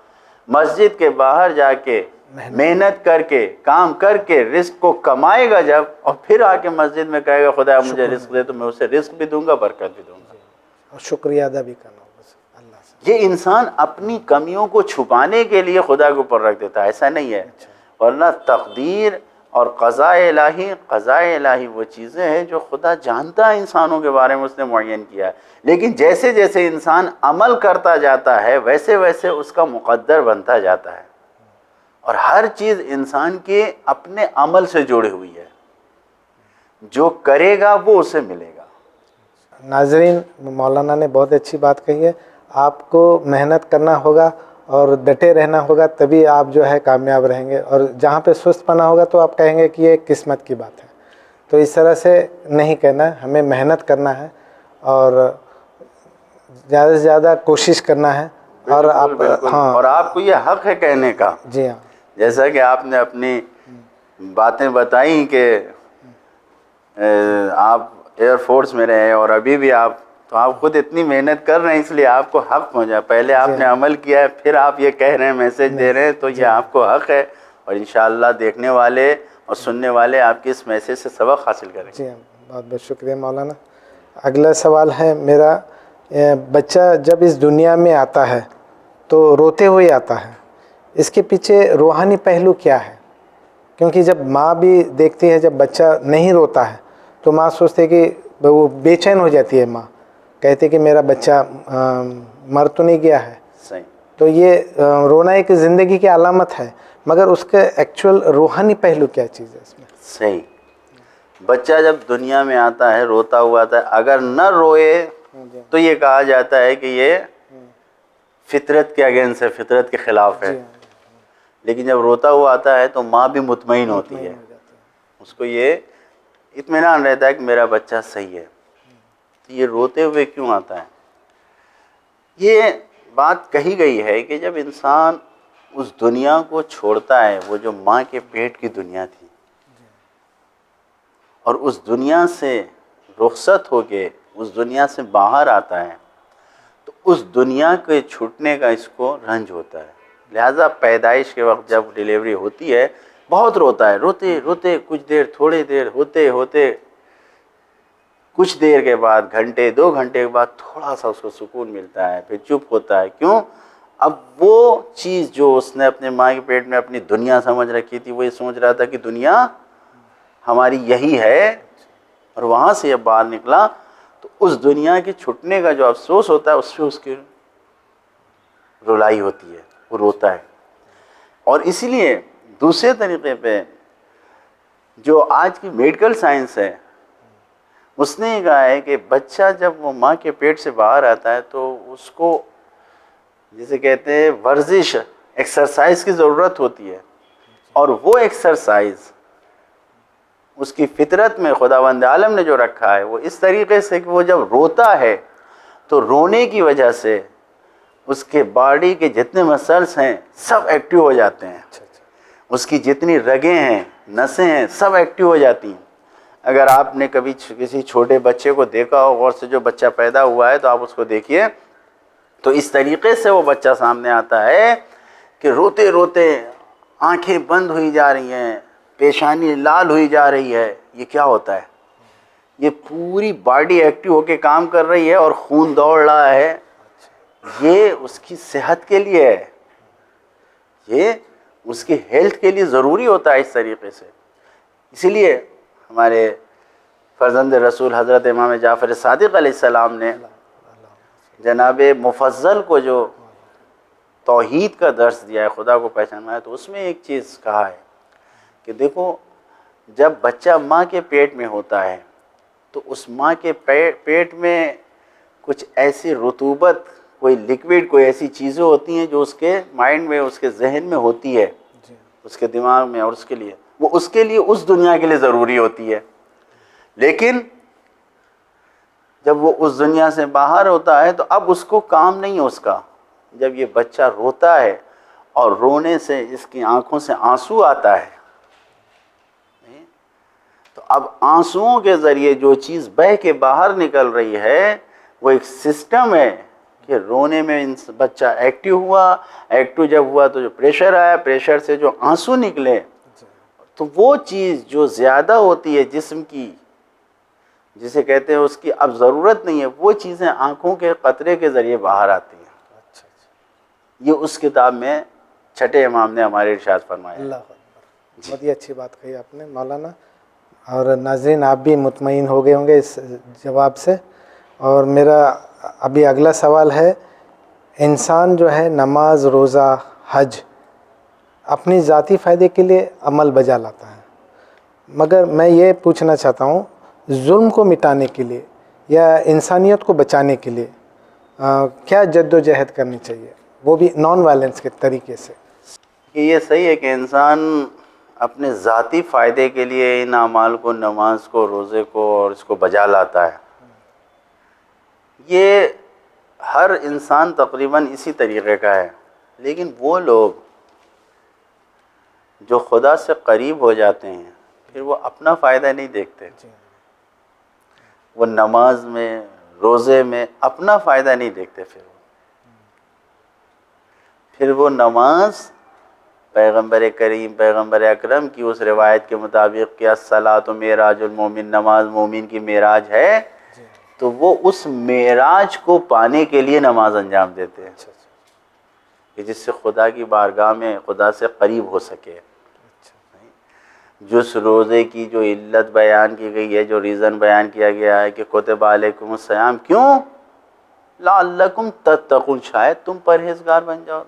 [SPEAKER 3] मस्जिद के बाहर जाके मेहनत करके, काम करके रिस्क को कमाएगा जब, और फिर आके मस्जिद में कहेगा खुदाया मुझे रिस्क दे, तो मैं उसे रिस्क भी दूंगा, बरकत भी दूंगा,
[SPEAKER 2] और शुक्रिया अदा भी करना होगा अल्लाह से।
[SPEAKER 3] ये इंसान अपनी कमियों को छुपाने के लिए खुदा के ऊपर रख देता है, ऐसा नहीं है। वरना तकदीर और क़ज़ा इलाही वो चीज़ें हैं जो खुदा जानता है इंसानों के बारे में, उसने मुअय्यन किया है। लेकिन जैसे जैसे इंसान अमल करता जाता है वैसे वैसे उसका मुक़द्दर बनता जाता है, और हर चीज़ इंसान के अपने अमल से जुड़ी हुई है, जो करेगा वो उसे मिलेगा।
[SPEAKER 2] नाज़रीन, मौलाना ने बहुत अच्छी बात कही है। आपको मेहनत करना होगा और डटे रहना होगा, तभी आप जो है कामयाब रहेंगे। और जहाँ पे सुस्तपना होगा तो आप कहेंगे कि ये किस्मत की बात है। तो इस तरह से नहीं कहना है, हमें मेहनत करना है और ज़्यादा से ज़्यादा कोशिश करना है। और आप
[SPEAKER 3] हाँ, और आपको ये हक़ है कहने का।
[SPEAKER 2] जी हाँ,
[SPEAKER 3] जैसा कि आपने अपनी बातें बताई कि आप एयरफोर्स में रहे और अभी भी आप, तो आप खुद इतनी मेहनत कर रहे हैं, इसलिए आपको हक़ पहुँचा। पहले आपने अमल किया है, फिर आप ये कह रहे हैं, मैसेज दे रहे हैं, तो ये आपको हक़ है। और इंशाअल्लाह देखने वाले और सुनने वाले आपके इस मैसेज से सबक हासिल करेंगे।
[SPEAKER 2] जी हाँ, बहुत बहुत शुक्रिया मौलाना। अगला सवाल है मेरा, बच्चा जब इस दुनिया में आता है तो रोते हुए आता है, इसके पीछे रूहानी पहलू क्या है? क्योंकि जब माँ भी देखती है जब बच्चा नहीं रोता है तो माँ सोचती है कि वो बेचैन हो जाती है। माँ कहती है कि मेरा बच्चा मर तो नहीं गया है।
[SPEAKER 3] सही।
[SPEAKER 2] तो ये रोना एक ज़िंदगी की अलामत है, मगर उसके एक्चुअल रूहानी पहलू क्या चीज़ है इसमें?
[SPEAKER 3] सही। बच्चा जब दुनिया में आता है रोता हुआ आता है, अगर न रोए तो ये कहा जाता है कि ये फितरत के अगेंस्ट है, फितरत के ख़िलाफ़ है। लेकिन जब रोता हुआ आता है तो माँ भी मुतमईन होती है, उसको ये इत्मीनान रहता है कि मेरा बच्चा सही है। तो ये रोते हुए क्यों आता है? ये बात कही गई है कि जब इंसान उस दुनिया को छोड़ता है, वो जो माँ के पेट की दुनिया थी, और उस दुनिया से रुखसत होके उस दुनिया से बाहर आता है, तो उस दुनिया के छूटने का इसको रंज होता है। लिहाजा पैदाइश के वक्त जब डिलीवरी होती है बहुत रोता है, रोते रोते कुछ देर, थोड़ी देर होते होते कुछ देर के बाद, घंटे 2 घंटे के बाद थोड़ा सा उसको सुकून मिलता है, फिर चुप होता है। क्यों? अब वो चीज़ जो उसने अपने माँ के पेट में अपनी दुनिया समझ रखी थी, वो ये सोच रहा था कि दुनिया हमारी यही है, और वहाँ से जब बाहर निकला तो उस दुनिया के छुटने का जो अफसोस होता है उससे उसकी रुलाई होती है, वो रोता है। और इसीलिए दूसरे तरीक़े पे जो आज की मेडिकल साइंस है उसने ये कहा है कि बच्चा जब वो माँ के पेट से बाहर आता है तो उसको, जिसे कहते हैं, वर्जिश, एक्सरसाइज की ज़रूरत होती है। और वो एक्सरसाइज उसकी फितरत में खुदावंद आलम ने जो रखा है वो इस तरीक़े से कि वो जब रोता है तो रोने की वजह से उसके बॉडी के जितने मसल्स हैं सब एक्टिव हो जाते हैं, उसकी जितनी रगें हैं, नसें हैं, सब एक्टिव हो जाती हैं। अगर आपने कभी किसी छोटे बच्चे को देखा हो, और से जो बच्चा पैदा हुआ है तो आप उसको देखिए, तो इस तरीक़े से वो बच्चा सामने आता है कि रोते रोते आंखें बंद हुई जा रही हैं, पेशानी लाल हुई जा रही है। ये क्या होता है? ये पूरी बॉडी एक्टिव होके काम कर रही है और खून दौड़ रहा है। ये उसकी सेहत के लिए है, ये उसकी हेल्थ के लिए ज़रूरी होता है इस तरीके से। इसीलिए हमारे फर्जंद रसूल हज़रत इमाम जाफ़र सादिक़ अलैहिस्सलाम ने जनाब मुफज़्ज़ल को जो तौहीद का दर्स दिया है, खुदा को पहचाना है, तो उसमें एक चीज़ कहा है कि देखो, जब बच्चा माँ के पेट में होता है तो उस माँ के पेट में कुछ ऐसी रुतूबत, कोई लिक्विड, कोई ऐसी चीज़ें होती हैं जो उसके माइंड में, उसके जहन में होती है, उसके दिमाग में, और उसके लिए उस दुनिया के लिए ज़रूरी होती है। लेकिन जब वो उस दुनिया से बाहर होता है तो अब उसको काम नहीं है उसका। जब ये बच्चा रोता है और रोने से इसकी आंखों से आंसू आता है, तो अब आंसुओं के ज़रिए जो चीज़ बह के बाहर निकल रही है वो एक सिस्टम है कि रोने में बच्चा एक्टिव हुआ, एक्टिव जब हुआ तो जो प्रेशर आया, प्रेशर से जो आंसू निकले, तो वो चीज़ जो ज़्यादा होती है जिस्म की, जिसे कहते हैं उसकी अब ज़रूरत नहीं है, वो चीज़ें आँखों के कतरे के ज़रिए बाहर आती हैं। ये उस किताब में छठे इमाम ने हमारे इरशाद फरमाया।
[SPEAKER 2] अल्लाह अकबर, बहुत ही अच्छी बात कही आपने मौलाना। और नाज़रीन, आप भी मुतमईन हो गए होंगे इस जवाब से। और मेरा अभी अगला सवाल है, इंसान जो है नमाज, रोज़ा, हज अपनी ज़ाती फ़ायदे के लिए अमल बजा लाता है, मगर मैं ये पूछना चाहता हूँ, जुल्म को मिटाने के लिए या इंसानियत को बचाने के लिए क्या जद्दोजहद करनी चाहिए, वो भी नॉन वायलेंस के तरीके से?
[SPEAKER 3] कि ये सही है कि इंसान अपने ज़ाती फ़ायदे के लिए इन अमाल को, नमाज को, रोज़े को और इसको बजा लाता है। ये हर इंसान तकरीबन इसी तरीक़े का है। लेकिन वो लोग जो खुदा से करीब हो जाते हैं, फिर वो अपना फ़ायदा नहीं देखते। वो नमाज में, रोज़े में अपना फ़ायदा नहीं देखते। फिर वो नमाज पैगम्बर करीम, पैगम्बर अकरम की उस रिवायत के मुताबिक कि अस्सलातु मेराजुल मोमिन, नमाज मोमिन की मेराज है, तो वो उस मेराज को पाने के लिए नमाज अंजाम देते हैं कि जिससे खुदा की बारगाह में खुदा से करीब हो सके। जिस रोज़े की जो इल्लत बयान की गई है, जो रीज़न बयान किया गया है कि कुतिबा अलैकुमुस सियाम, क्यों? लअल्लकुम तत्तक़ून, शायद तुम परहेज़गार बन जाओ,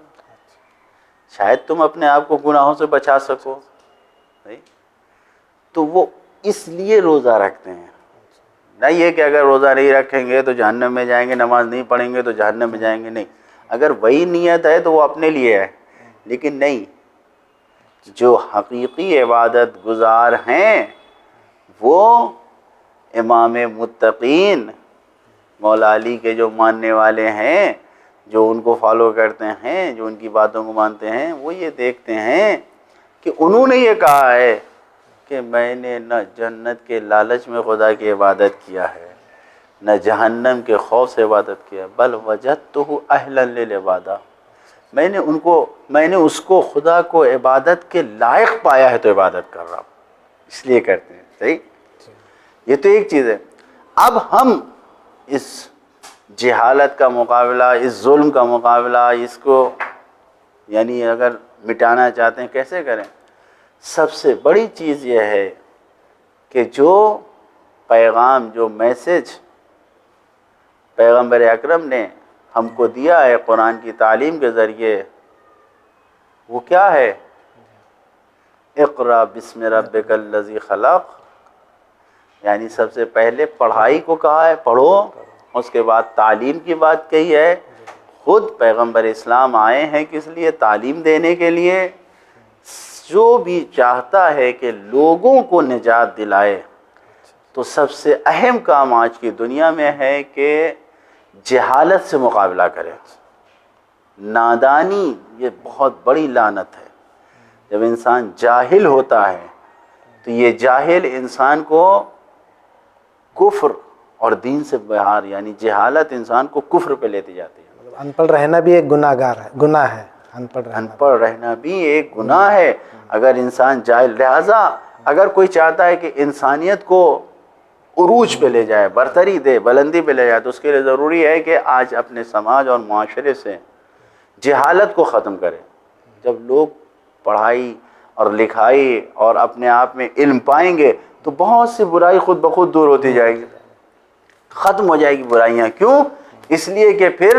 [SPEAKER 3] शायद तुम अपने आप को गुनाहों से बचा सको। नहीं, तो वो इसलिए रोज़ा रखते हैं। नहीं ये कि अगर रोज़ा नहीं रखेंगे तो जहन्नम में जाएंगे, नमाज नहीं पढ़ेंगे तो जहन्नम में जाएंगे, नहीं। अगर वही नीयत है तो वो अपने लिए है। लेकिन नहीं, जो हकीकी इबादत गुजार हैं वो इमाम मुत्तकीन, मौला अली के जो मानने वाले हैं, जो उनको फॉलो करते हैं, जो उनकी बातों को मानते हैं, वो ये देखते हैं कि उन्होंने ये कहा है कि मैंने न जन्नत के लालच में खुदा की इबादत किया है, न जहन्नम के खौफ से इबादत किया, बल वजदतहु अहलन लिल इबादा, मैंने उसको, खुदा को इबादत के लायक पाया है तो इबादत कर रहा हूँ, इसलिए करते हैं। सही, ये तो एक चीज़ है। अब हम इस जहालत का मुकाबला, इस जुल्म का मुकाबला, इसको यानी अगर मिटाना चाहते हैं, कैसे करें? सबसे बड़ी चीज़ यह है कि जो पैगाम, जो मैसेज पैगम्बर अकरम ने हमको दिया है कुरान की तालीम के ज़रिए, वो क्या है? इक़रा बिस्मि रब्बिकल लज़ी खलक़, यानी सबसे पहले पढ़ाई को कहा है, पढ़ो। उसके बाद तालीम की बात कही है। खुद पैगम्बर इस्लाम आए हैं किस लिए? तालीम देने के लिए। जो भी चाहता है कि लोगों को निजात दिलाए, तो सबसे अहम काम आज की दुनिया में है कि जहालत से मुकाबला करें। नादानी ये बहुत बड़ी लानत है। जब इंसान जाहिल होता है तो ये जाहिल इंसान को कुफ्र और दीन से बाहर, यानी जहालत इंसान को कुफ्र पे लेती जाती है।
[SPEAKER 2] मतलब अनपढ़ रहना भी एक गुनाहगार है, गुनाह है। अनपढ़
[SPEAKER 3] रहना भी एक गुनाह है अगर इंसान जाहिल। लिहाजा अगर कोई चाहता है कि इंसानियत को उरूज पे ले जाए, बरतरी दे, बुलंदी पे ले जाए, तो उसके लिए ज़रूरी है कि आज अपने समाज और माशरे से जहालत को ख़त्म करें। जब लोग पढ़ाई और लिखाई और अपने आप में इल्म पाएंगे तो बहुत सी बुराई खुद ब खुद दूर होती जाएगी, ख़त्म हो जाएगी बुराइयाँ। क्यों? इसलिए कि फिर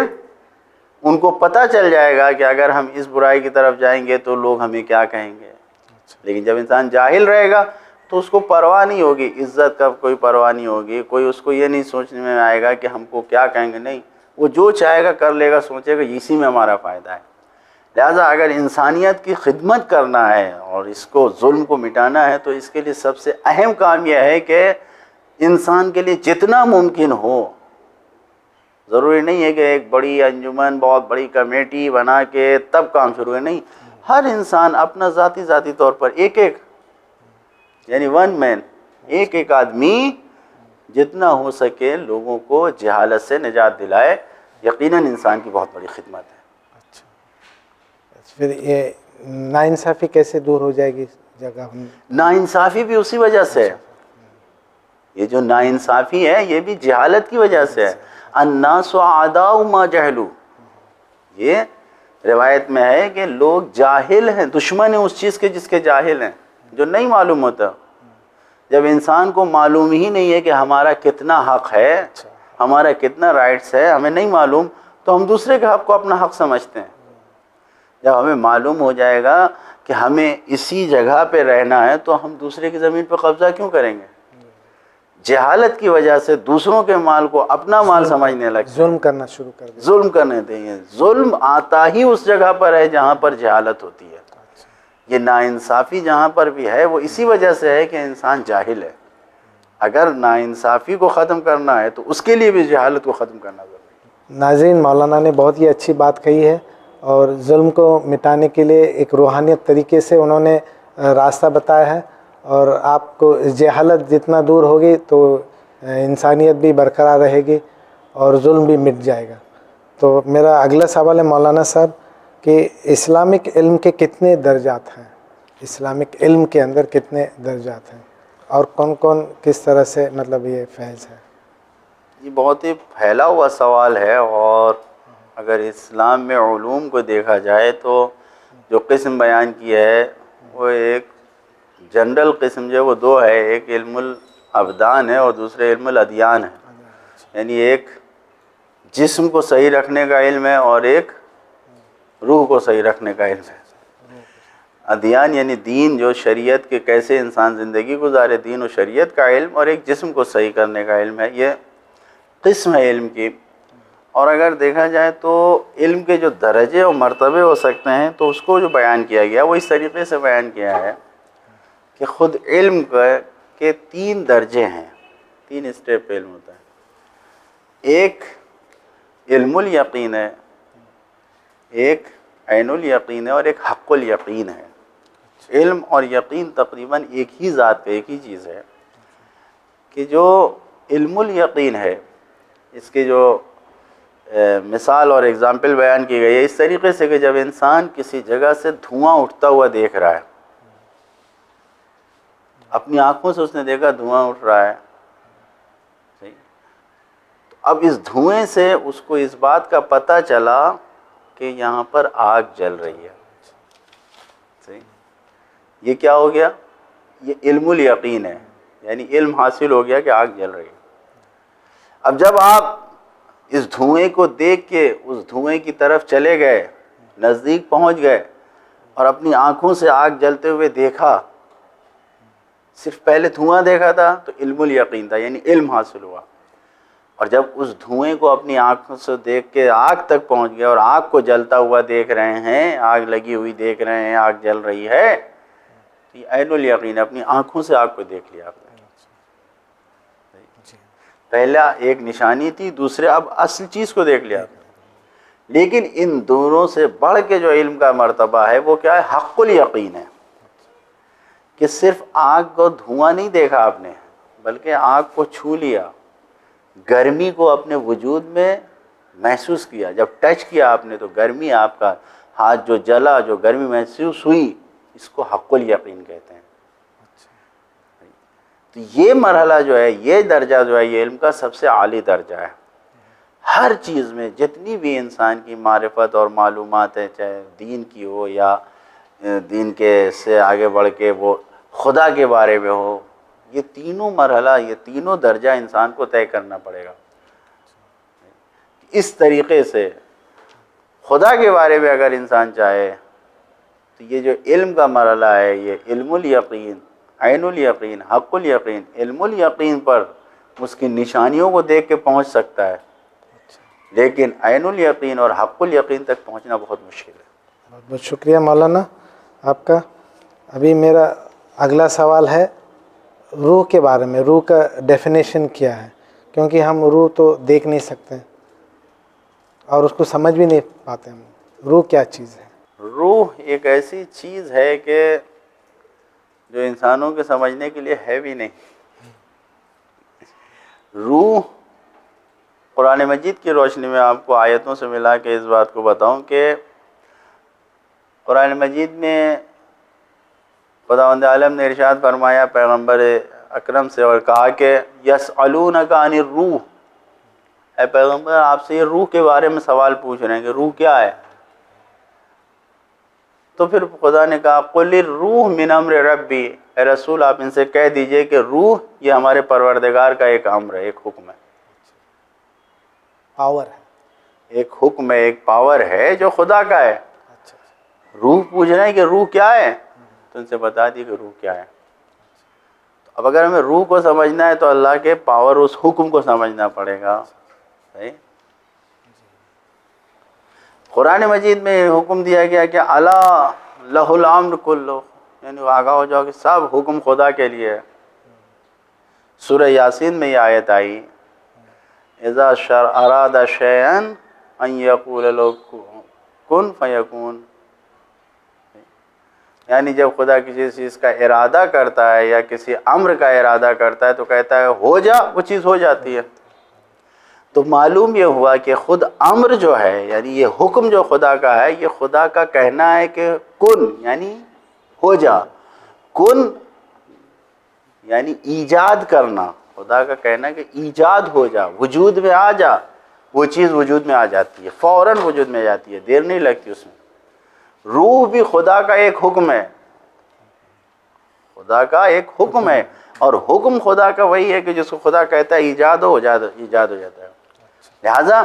[SPEAKER 3] उनको पता चल जाएगा कि अगर हम इस बुराई की तरफ जाएंगे तो लोग हमें क्या कहेंगे। लेकिन जब इंसान जाहिल रहेगा तो उसको परवाह नहीं होगी, इज़्ज़त का कोई परवाह नहीं होगी, कोई उसको ये नहीं सोचने में आएगा कि हमको क्या कहेंगे, नहीं, वो जो चाहेगा कर लेगा, सोचेगा इसी में हमारा फ़ायदा है। लिहाजा अगर इंसानियत की खिदमत करना है और इसको जुल्म को मिटाना है तो इसके लिए सबसे अहम काम यह है कि इंसान के लिए जितना मुमकिन हो, ज़रूरी नहीं है कि एक बड़ी अंजुमन, बहुत बड़ी कमेटी बना के तब काम शुरू है, नहीं, हर इंसान अपना ज़ाती तौर पर एक एक, यानी वन मैन, एक एक आदमी जितना हो सके लोगों को जहालत से निजात दिलाए, यकीनन इंसान की बहुत बड़ी खिदमत है।
[SPEAKER 2] फिर ये नाइंसाफ़ी कैसे दूर हो जाएगी इस जगह?
[SPEAKER 3] नाइंसाफ़ी भी उसी वजह से है, ये जो नाइंसाफ़ी है ये भी जहालत की वजह से है। अन्नासु आदाउ मा जहलू, ये रिवायत में है कि लोग जाहिल हैं, दुश्मन है उस चीज़ के जिसके जाहिल हैं, जो नहीं मालूम होता। जब इंसान को मालूम ही नहीं है कि हमारा कितना हक़ है, हमारा कितना राइट्स है, हमें नहीं मालूम, तो हम दूसरे के हक़ को अपना हक़ समझते हैं। जब हमें मालूम हो जाएगा कि हमें इसी जगह पे रहना है तो हम दूसरे की ज़मीन पर कब्ज़ा क्यों करेंगे? जहालत की वजह से दूसरों के माल को अपना माल समझने लगे,
[SPEAKER 2] जुल्म करना शुरू कर दिया।
[SPEAKER 3] जुल्म करने देंगे। जुल्म आता ही उस जगह पर है जहाँ पर जहालत होती है। ये नाइंसाफ़ी जहाँ पर भी है वो इसी वजह से है कि इंसान जाहिल है। अगर नाइंसाफ़ी को ख़त्म करना है तो उसके लिए भी जहालत को ख़त्म करना ज़रूरी है।
[SPEAKER 2] नाज़रीन, मौलाना ने बहुत ही अच्छी बात कही है और जुल्म को मिटाने के लिए एक रूहानियत तरीके से उन्होंने रास्ता बताया है। और आपको जहालत जितना दूर होगी तो इंसानियत भी बरकरार रहेगी और जुल्म भी मिट जाएगा। तो मेरा अगला सवाल है मौलाना साहब कि इस्लामिक इल्म के कितने दर्जात हैं? इस्लामिक इल्म के अंदर कितने दर्जात हैं और कौन कौन किस तरह से मतलब ये फैज़ है?
[SPEAKER 3] ये बहुत ही फैला हुआ सवाल है और अगर इस्लाम में उलूम को देखा जाए तो जो किस्म बयान की है वो एक जनरल किस्म जो है वो दो है, एक इल्मुल अबदान है और दूसरे इल्मुल अदियान है। यानी एक जिस्म को सही रखने का इल्म है और एक रूह को सही रखने का इल्म है। अदियान यानी दीन, जो शरीयत के कैसे इंसान ज़िंदगी गुजारे, दीन और शरीयत का इल्म, और एक जिस्म को सही करने का इल्म है। ये किस्म है इल्म की। और अगर देखा जाए तो इल्म के जो दर्जे और मर्तबे हो सकते हैं तो उसको जो बयान किया गया वो इस तरीके से बयान किया है कि ख़ुद इल्म के 3 दर्जे हैं, 3 स्टेप पे इल्म होता है। एक इल्मुल यकीन है, एक ऐनुल यकीन है और एक हक़्क़ुल यकीन है। इल्म और यकीन तकरीबन एक ही ज़ात पे, एक ही चीज़ है कि जो इल्मुल यकीन है इसके जो मिसाल और एग्ज़ाम्पल बयान की गई है इस तरीके से कि जब इंसान किसी जगह से धुआं उठता हुआ देख रहा है, अपनी आँखों से उसने देखा धुआं उठ रहा है, सही, तो अब इस धुएं से उसको इस बात का पता चला कि यहाँ पर आग जल रही है, सही, ये क्या हो गया? ये इल्मुल यकीन है, यानी इल्म हासिल हो गया कि आग जल रही है। अब जब आप इस धुएं को देख के उस धुएं की तरफ चले गए, नज़दीक पहुँच गए और अपनी आँखों से आग जलते हुए देखा, सिर्फ पहले धुआं देखा था तो इल्मुल यकीन था, यानी इल्म हासिल हुआ। और जब उस धुएं को अपनी आँखों से देख के आग तक पहुँच गए और आग को जलता हुआ देख रहे हैं, आग लगी हुई देख रहे हैं, आग जल रही है, तो ये ऐनुल यकीन, अपनी आँखों से आग को देख लिया आपने। पहला एक निशानी थी, दूसरे अब असल चीज़ को देख लिया। लेकिन इन दोनों से बढ़ के जो इल्म का मर्तबा है वो क्या है? हक़्क़ुल यकीन है कि सिर्फ आग को धुआं नहीं देखा आपने, बल्कि आग को छू लिया, गर्मी को अपने वजूद में महसूस किया। जब टच किया आपने तो गर्मी, आपका हाथ जो जला, जो गर्मी महसूस हुई, इसको हक़्क़ुल यकीन कहते हैं। तो ये मरहला जो है, ये दर्जा जो है, ये इल्म का सबसे आली दर्जा है। हर चीज़ में जितनी भी इंसान की मारिफत और मालूमात है, चाहे दीन की हो या दीन के से आगे बढ़ के वो खुदा के बारे में हो, ये तीनों मरहला, ये तीनों दर्जा इंसान को तय करना पड़ेगा। इस तरीक़े से खुदा के बारे में अगर इंसान चाहे तो ये जो इल्म का मरहला है, ये इल्मुल यकीन, ऐनुल यकीन, हक़्क़ुल यकीन, इल्मुल यकीन पर उसकी निशानियों को देख के पहुँच सकता है, लेकिन ऐनुल यकीन और हक़्क़ुल यकीन तक पहुँचना बहुत मुश्किल है।
[SPEAKER 2] बहुत बहुत शुक्रिया मौलाना आपका। अभी मेरा अगला सवाल है रूह के बारे में। रूह का डेफिनेशन क्या है? क्योंकि हम रूह तो देख नहीं सकते और उसको समझ भी नहीं पाते हम। रूह क्या चीज़ है?
[SPEAKER 3] रूह एक ऐसी चीज़ है कि जो इंसानों के समझने के लिए है भी नहीं। रूह कुरान मजीद की रोशनी में आपको आयतों से मिला के इस बात को बताऊं कि कुरान मजीद में खुदावंद आलम ने इरशाद फरमाया पैगंबर अकरम से और कहा कि यसअलूनका अनिर रूह, ऐ पैगंबर आपसे ये रूह के बारे में सवाल पूछ रहे हैं कि रूह क्या है। तो फिर खुदा ने कहा कुलिर रूह मिन अम्र रब्बी, ए रसूल आप इनसे कह दीजिए कि रूह ये हमारे परवरदिगार का एक अम्र है, एक हुक्म है,
[SPEAKER 2] पावर है,
[SPEAKER 3] एक हुक्म है, एक पावर है जो खुदा का है।
[SPEAKER 2] अच्छा,
[SPEAKER 3] रूह पूछ रहे हैं कि रूह क्या है, तो उनसे बता दिए कि रूह क्या है। तो अब अगर हमें रूह को समझना है तो अल्लाह के पावर, उस हुक्म को समझना पड़ेगा। सही। कुरान मजीद में हुक्म दिया गया कि अला लहुल अम्र कुल्लु, यानी आगाह हो जाओ कि सब हुक्म खुदा के लिए है। सूरह यासीन में ये आयत आई, इज़ा शर अरादा शैअन अन यक़ूल लहु कुन फयकून, यानी जब खुदा किसी चीज़ का इरादा करता है या किसी अम्र का इरादा करता है तो कहता है हो जा, वो चीज़ हो जाती है। तो मालूम ये हुआ कि खुद अम्र जो है, यानी ये हुक्म जो खुदा का है, ये खुदा का कहना है कि कुन यानी हो जा, कुन यानी ईजाद करना। खुदा का कहना है कि ईजाद हो जा, वजूद में आ जा, वो चीज़ वजूद में आ जाती है, फ़ौरन वजूद में आ जाती है, देर नहीं लगती उसमें। रूह भी खुदा का एक हुक्म है, खुदा का एक हुक्म है, और हुक्म खुदा का वही है कि जिसको खुदा कहता है ईजाद हो जाता है। लिहाजा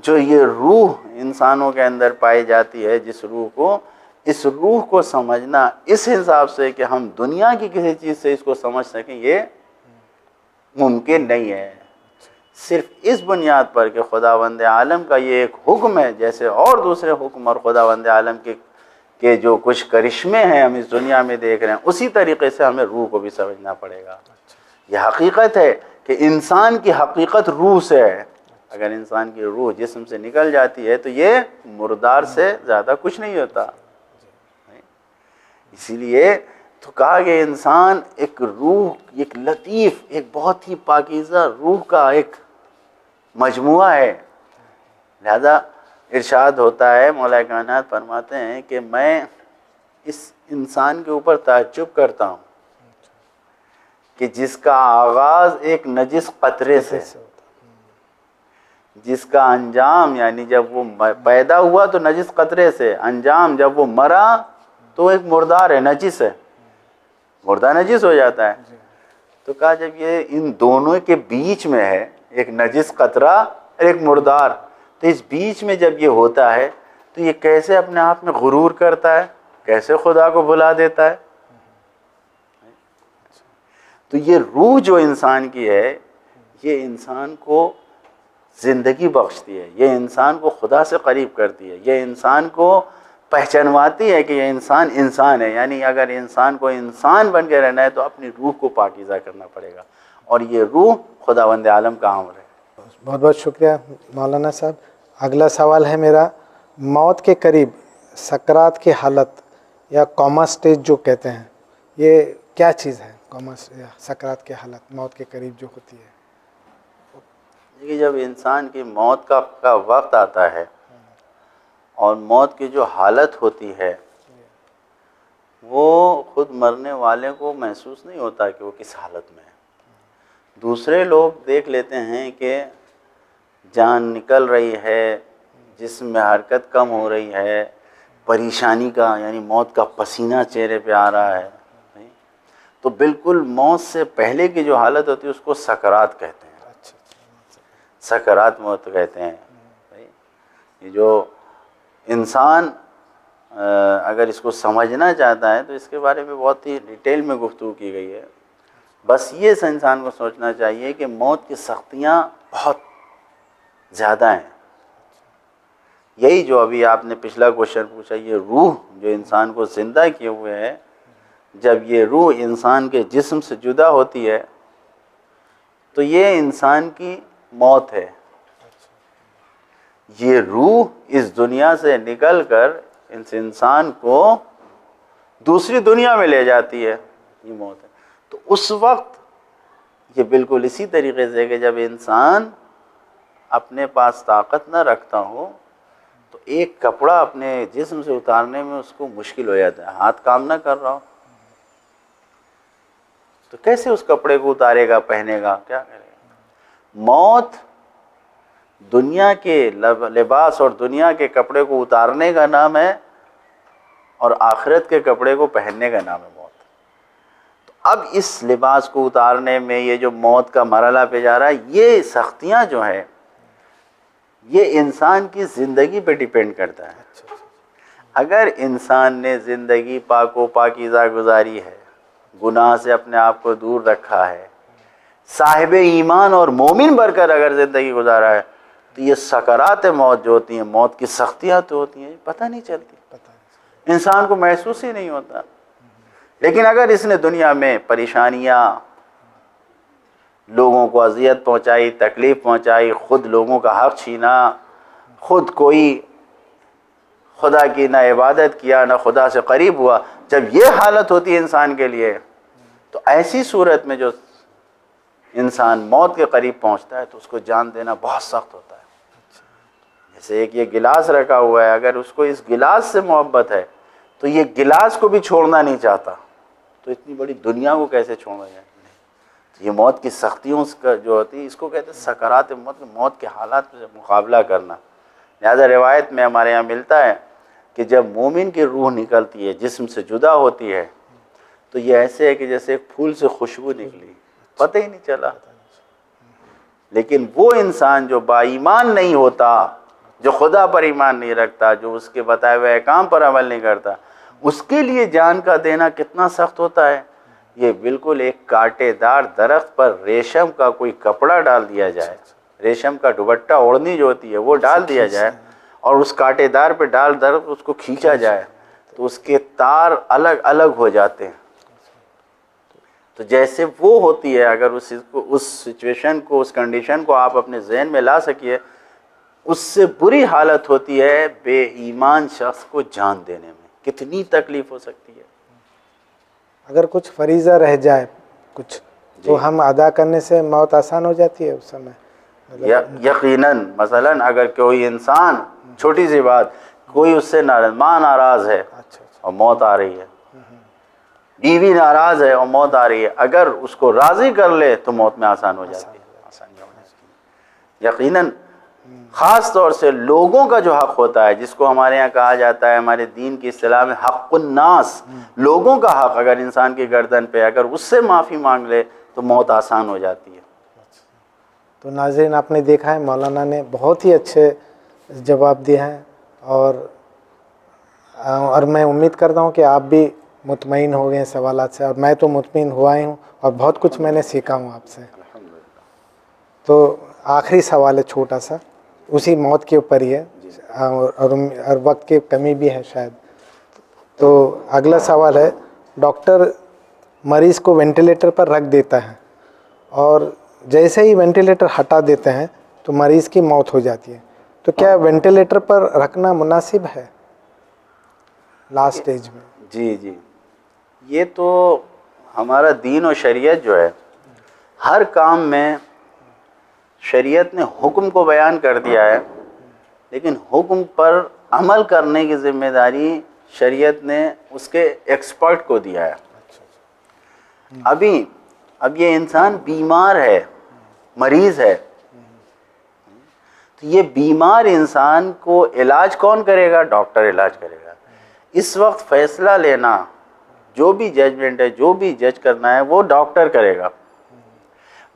[SPEAKER 3] जो ये रूह इंसानों के अंदर पाई जाती है, जिस रूह को, इस रूह को समझना इस हिसाब से कि हम दुनिया की किसी चीज़ से इसको समझ सकें, ये मुमकिन नहीं है। सिर्फ इस बुनियाद पर कि खुदावंद आलम का ये एक हुक्म है, जैसे और दूसरे हुक्म और खुदावंद आलम के जो कुछ करिश्मे हैं हम इस दुनिया में देख रहे हैं, उसी तरीके से हमें रूह को भी समझना पड़ेगा। यह हकीकत है कि इंसान की हकीकत रूह से है। अगर इंसान की रूह जिस्म से निकल जाती है तो ये मुर्दार से ज़्यादा कुछ नहीं होता। इसीलिए तो कहा कि इंसान एक रूह, एक लतीफ़, एक बहुत ही पाकीज़ा रूह का एक मजमुआ है। लिहाजा इरशाद होता है, मौला कायनात फरमाते हैं कि मैं इस इंसान के ऊपर ताज्जुब करता हूँ कि जिसका आगाज़ एक नजिस कतरे से, जिसका अंजाम यानी जब वो पैदा हुआ तो नजिस कतरे से, अंजाम जब वो मरा तो एक मुर्दार है, नजिस है, मुर्दा नजिस हो जाता है। तो कहा जब ये इन दोनों के बीच में है, एक नजिस कतरा और एक मुर्दार, तो इस बीच में जब ये होता है तो ये कैसे अपने आप में गुरूर करता है, कैसे खुदा को भुला देता है। तो ये रूह जो इंसान की है, ये इंसान को ज़िंदगी बख्शती है, ये इंसान को खुदा से करीब करती है, ये इंसान को पहचानवाती है कि ये इंसान इंसान है। यानी अगर इंसान को इंसान बन के रहना है तो अपनी रूह को पाकीज़ा करना पड़ेगा, और ये रूह खुदावंद आलम का अम्र है।
[SPEAKER 2] बहुत बहुत शुक्रिया मौलाना साहब। अगला सवाल है मेरा, मौत के करीब सकरात की हालत या कोमा स्टेज जो कहते हैं, ये क्या चीज़ है? कोमा या सकरात की हालत, मौत के करीब जो होती है।
[SPEAKER 3] देखिए, जब इंसान की मौत का वक्त आता है और मौत की जो हालत होती है, वो खुद मरने वाले को महसूस नहीं होता कि वो किस हालत में है। दूसरे लोग देख लेते हैं कि जान निकल रही है, जिस्म में हरकत कम हो रही है, परेशानी का, यानी मौत का पसीना चेहरे पे आ रहा है, नहीं? तो बिल्कुल मौत से पहले की जो हालत होती है उसको सकरात कहते हैं। सकरात मौत कहते हैं। ये जो इंसान अगर इसको समझना चाहता है तो इसके बारे में बहुत ही डिटेल में गुफ्तगू की गई है। बस ये इंसान को सोचना चाहिए कि मौत की सख्तियाँ बहुत ज़्यादा हैं। यही जो अभी आपने पिछला क्वेश्चन पूछा, ये रूह जो इंसान को ज़िंदा किए हुए है, जब ये रूह इंसान के जिस्म से जुदा होती है तो ये इंसान की मौत है। ये रूह इस दुनिया से निकलकर इस इंसान को दूसरी दुनिया में ले जाती है, ये मौत है। तो उस वक्त ये बिल्कुल इसी तरीके से कि जब इंसान अपने पास ताकत न रखता हो तो एक कपड़ा अपने जिस्म से उतारने में उसको मुश्किल हो जाता है, हाथ काम ना कर रहा हो तो कैसे उस कपड़े को उतारेगा, पहनेगा, क्या करेगा। मौत दुनिया के लिबास और दुनिया के कपड़े को उतारने का नाम है और आखिरत के कपड़े को पहनने का नाम है मौत। तो अब इस लिबास को उतारने में ये जो मौत का मरहला पे जा रहा है, ये सख्तियाँ जो है ये इंसान की ज़िंदगी पे डिपेंड करता है। अगर इंसान ने ज़िंदगी पाको पाकीज़ा गुजारी है, गुनाह से अपने आप को दूर रखा है, साहिब ईमान और मोमिन बनकर अगर ज़िंदगी गुजारा है तो ये सकरात मौत जो होती हैं, मौत की सख्तियाँ तो होती हैं, पता नहीं चलती, इंसान को महसूस ही नहीं होता। लेकिन अगर इसने दुनिया में परेशानियाँ, लोगों को अजियत पहुँचाई, तकलीफ़ पहुँचाई, ख़ुद लोगों का हक़ छीना, ख़ुद कोई खुदा की ना इबादत किया, ना खुदा से करीब हुआ, जब ये हालत होती है इंसान के लिए तो ऐसी सूरत में जो इंसान मौत के करीब पहुंचता है तो उसको जान देना बहुत सख्त होता है। जैसे एक ये गिलास रखा हुआ है, अगर उसको इस गिलास से मोहब्बत है तो ये गिलास को भी छोड़ना नहीं चाहता, तो इतनी बड़ी दुनिया को कैसे छोड़ना जाए। तो ये मौत की सख्तियों का जो होती है इसको कहते हैं सकरात मौत, मौत के हालात से मुकाबला करना। लिहाजा रिवायत में हमारे यहाँ मिलता है कि जब मोमिन की रूह निकलती है, जिस्म से जुदा होती है, तो ये ऐसे है कि जैसे एक फूल से खुशबू निकली, पता ही नहीं चला। लेकिन वो इंसान जो बाईमान नहीं होता, जो खुदा पर ईमान नहीं रखता, जो उसके बताए हुए काम पर अमल नहीं करता, उसके लिए जान का देना कितना सख्त होता है। ये बिल्कुल एक कांटेदार दरख्त पर रेशम का कोई कपड़ा डाल दिया जाए, रेशम का दुपट्टा, ओढ़नी जो होती है वो डाल दिया जाए और उस कांटेदार पे डाल दरख्त उसको खींचा जाए तो उसके तार अलग अलग हो जाते हैं। तो जैसे वो होती है, अगर उस सिचुएशन को, उस कंडीशन को आप अपने जहन में ला सकिए, उससे बुरी हालत होती है बेईमान शख्स को जान देने में, कितनी तकलीफ हो सकती है।
[SPEAKER 2] अगर कुछ फरीज़ा रह जाए कुछ तो हम अदा करने से मौत आसान हो जाती है उस समय।
[SPEAKER 3] यकीनन मसलन अगर कोई इंसान, छोटी सी बात, कोई उससे माँ नाराज़ है और मौत आ रही है, बीवी नाराज़ है और मौत आ रही है, अगर उसको राज़ी कर ले तो मौत में आसान हो जाती है, आसानी हो जाती है। यकीनन ख़ास तौर से लोगों का जो हक़ होता है, जिसको हमारे यहाँ कहा जाता है, हमारे दीन की इस्तिलाह में हक़्क़ुन्नास, लोगों का हक़ अगर इंसान की गर्दन पे अगर उससे माफ़ी मांग ले तो मौत आसान हो जाती है।
[SPEAKER 2] तो नाज़रीन, आपने देखा है मौलाना ने बहुत ही अच्छे जवाब दिए हैं और मैं उम्मीद करता हूँ कि आप भी मुतमईन हो गए सवालात से, और मैं तो मुतमईन हुआ ही हूँ और बहुत कुछ मैंने सीखा हूँ आपसे। तो आखिरी सवाल है छोटा सा, उसी मौत के ऊपर ही है और वक्त की कमी भी है शायद। तो अगला सवाल है, डॉक्टर मरीज़ को वेंटिलेटर पर रख देता है और जैसे ही वेंटिलेटर हटा देते हैं तो मरीज़ की मौत हो जाती है, तो क्या वेंटिलेटर पर रखना मुनासिब है लास्ट स्टेज में?
[SPEAKER 3] जी जी, ये तो हमारा दीन और शरीयत जो है, हर काम में शरीयत ने हुक्म को बयान कर दिया है, लेकिन हुक्म पर अमल करने की ज़िम्मेदारी शरीयत ने उसके एक्सपर्ट को दिया है। अब ये इंसान बीमार है, मरीज़ है, तो ये बीमार इंसान को इलाज कौन करेगा? डॉक्टर इलाज करेगा। इस वक्त फैसला लेना, जो भी जजमेंट है, जो भी जज करना है, वो डॉक्टर करेगा।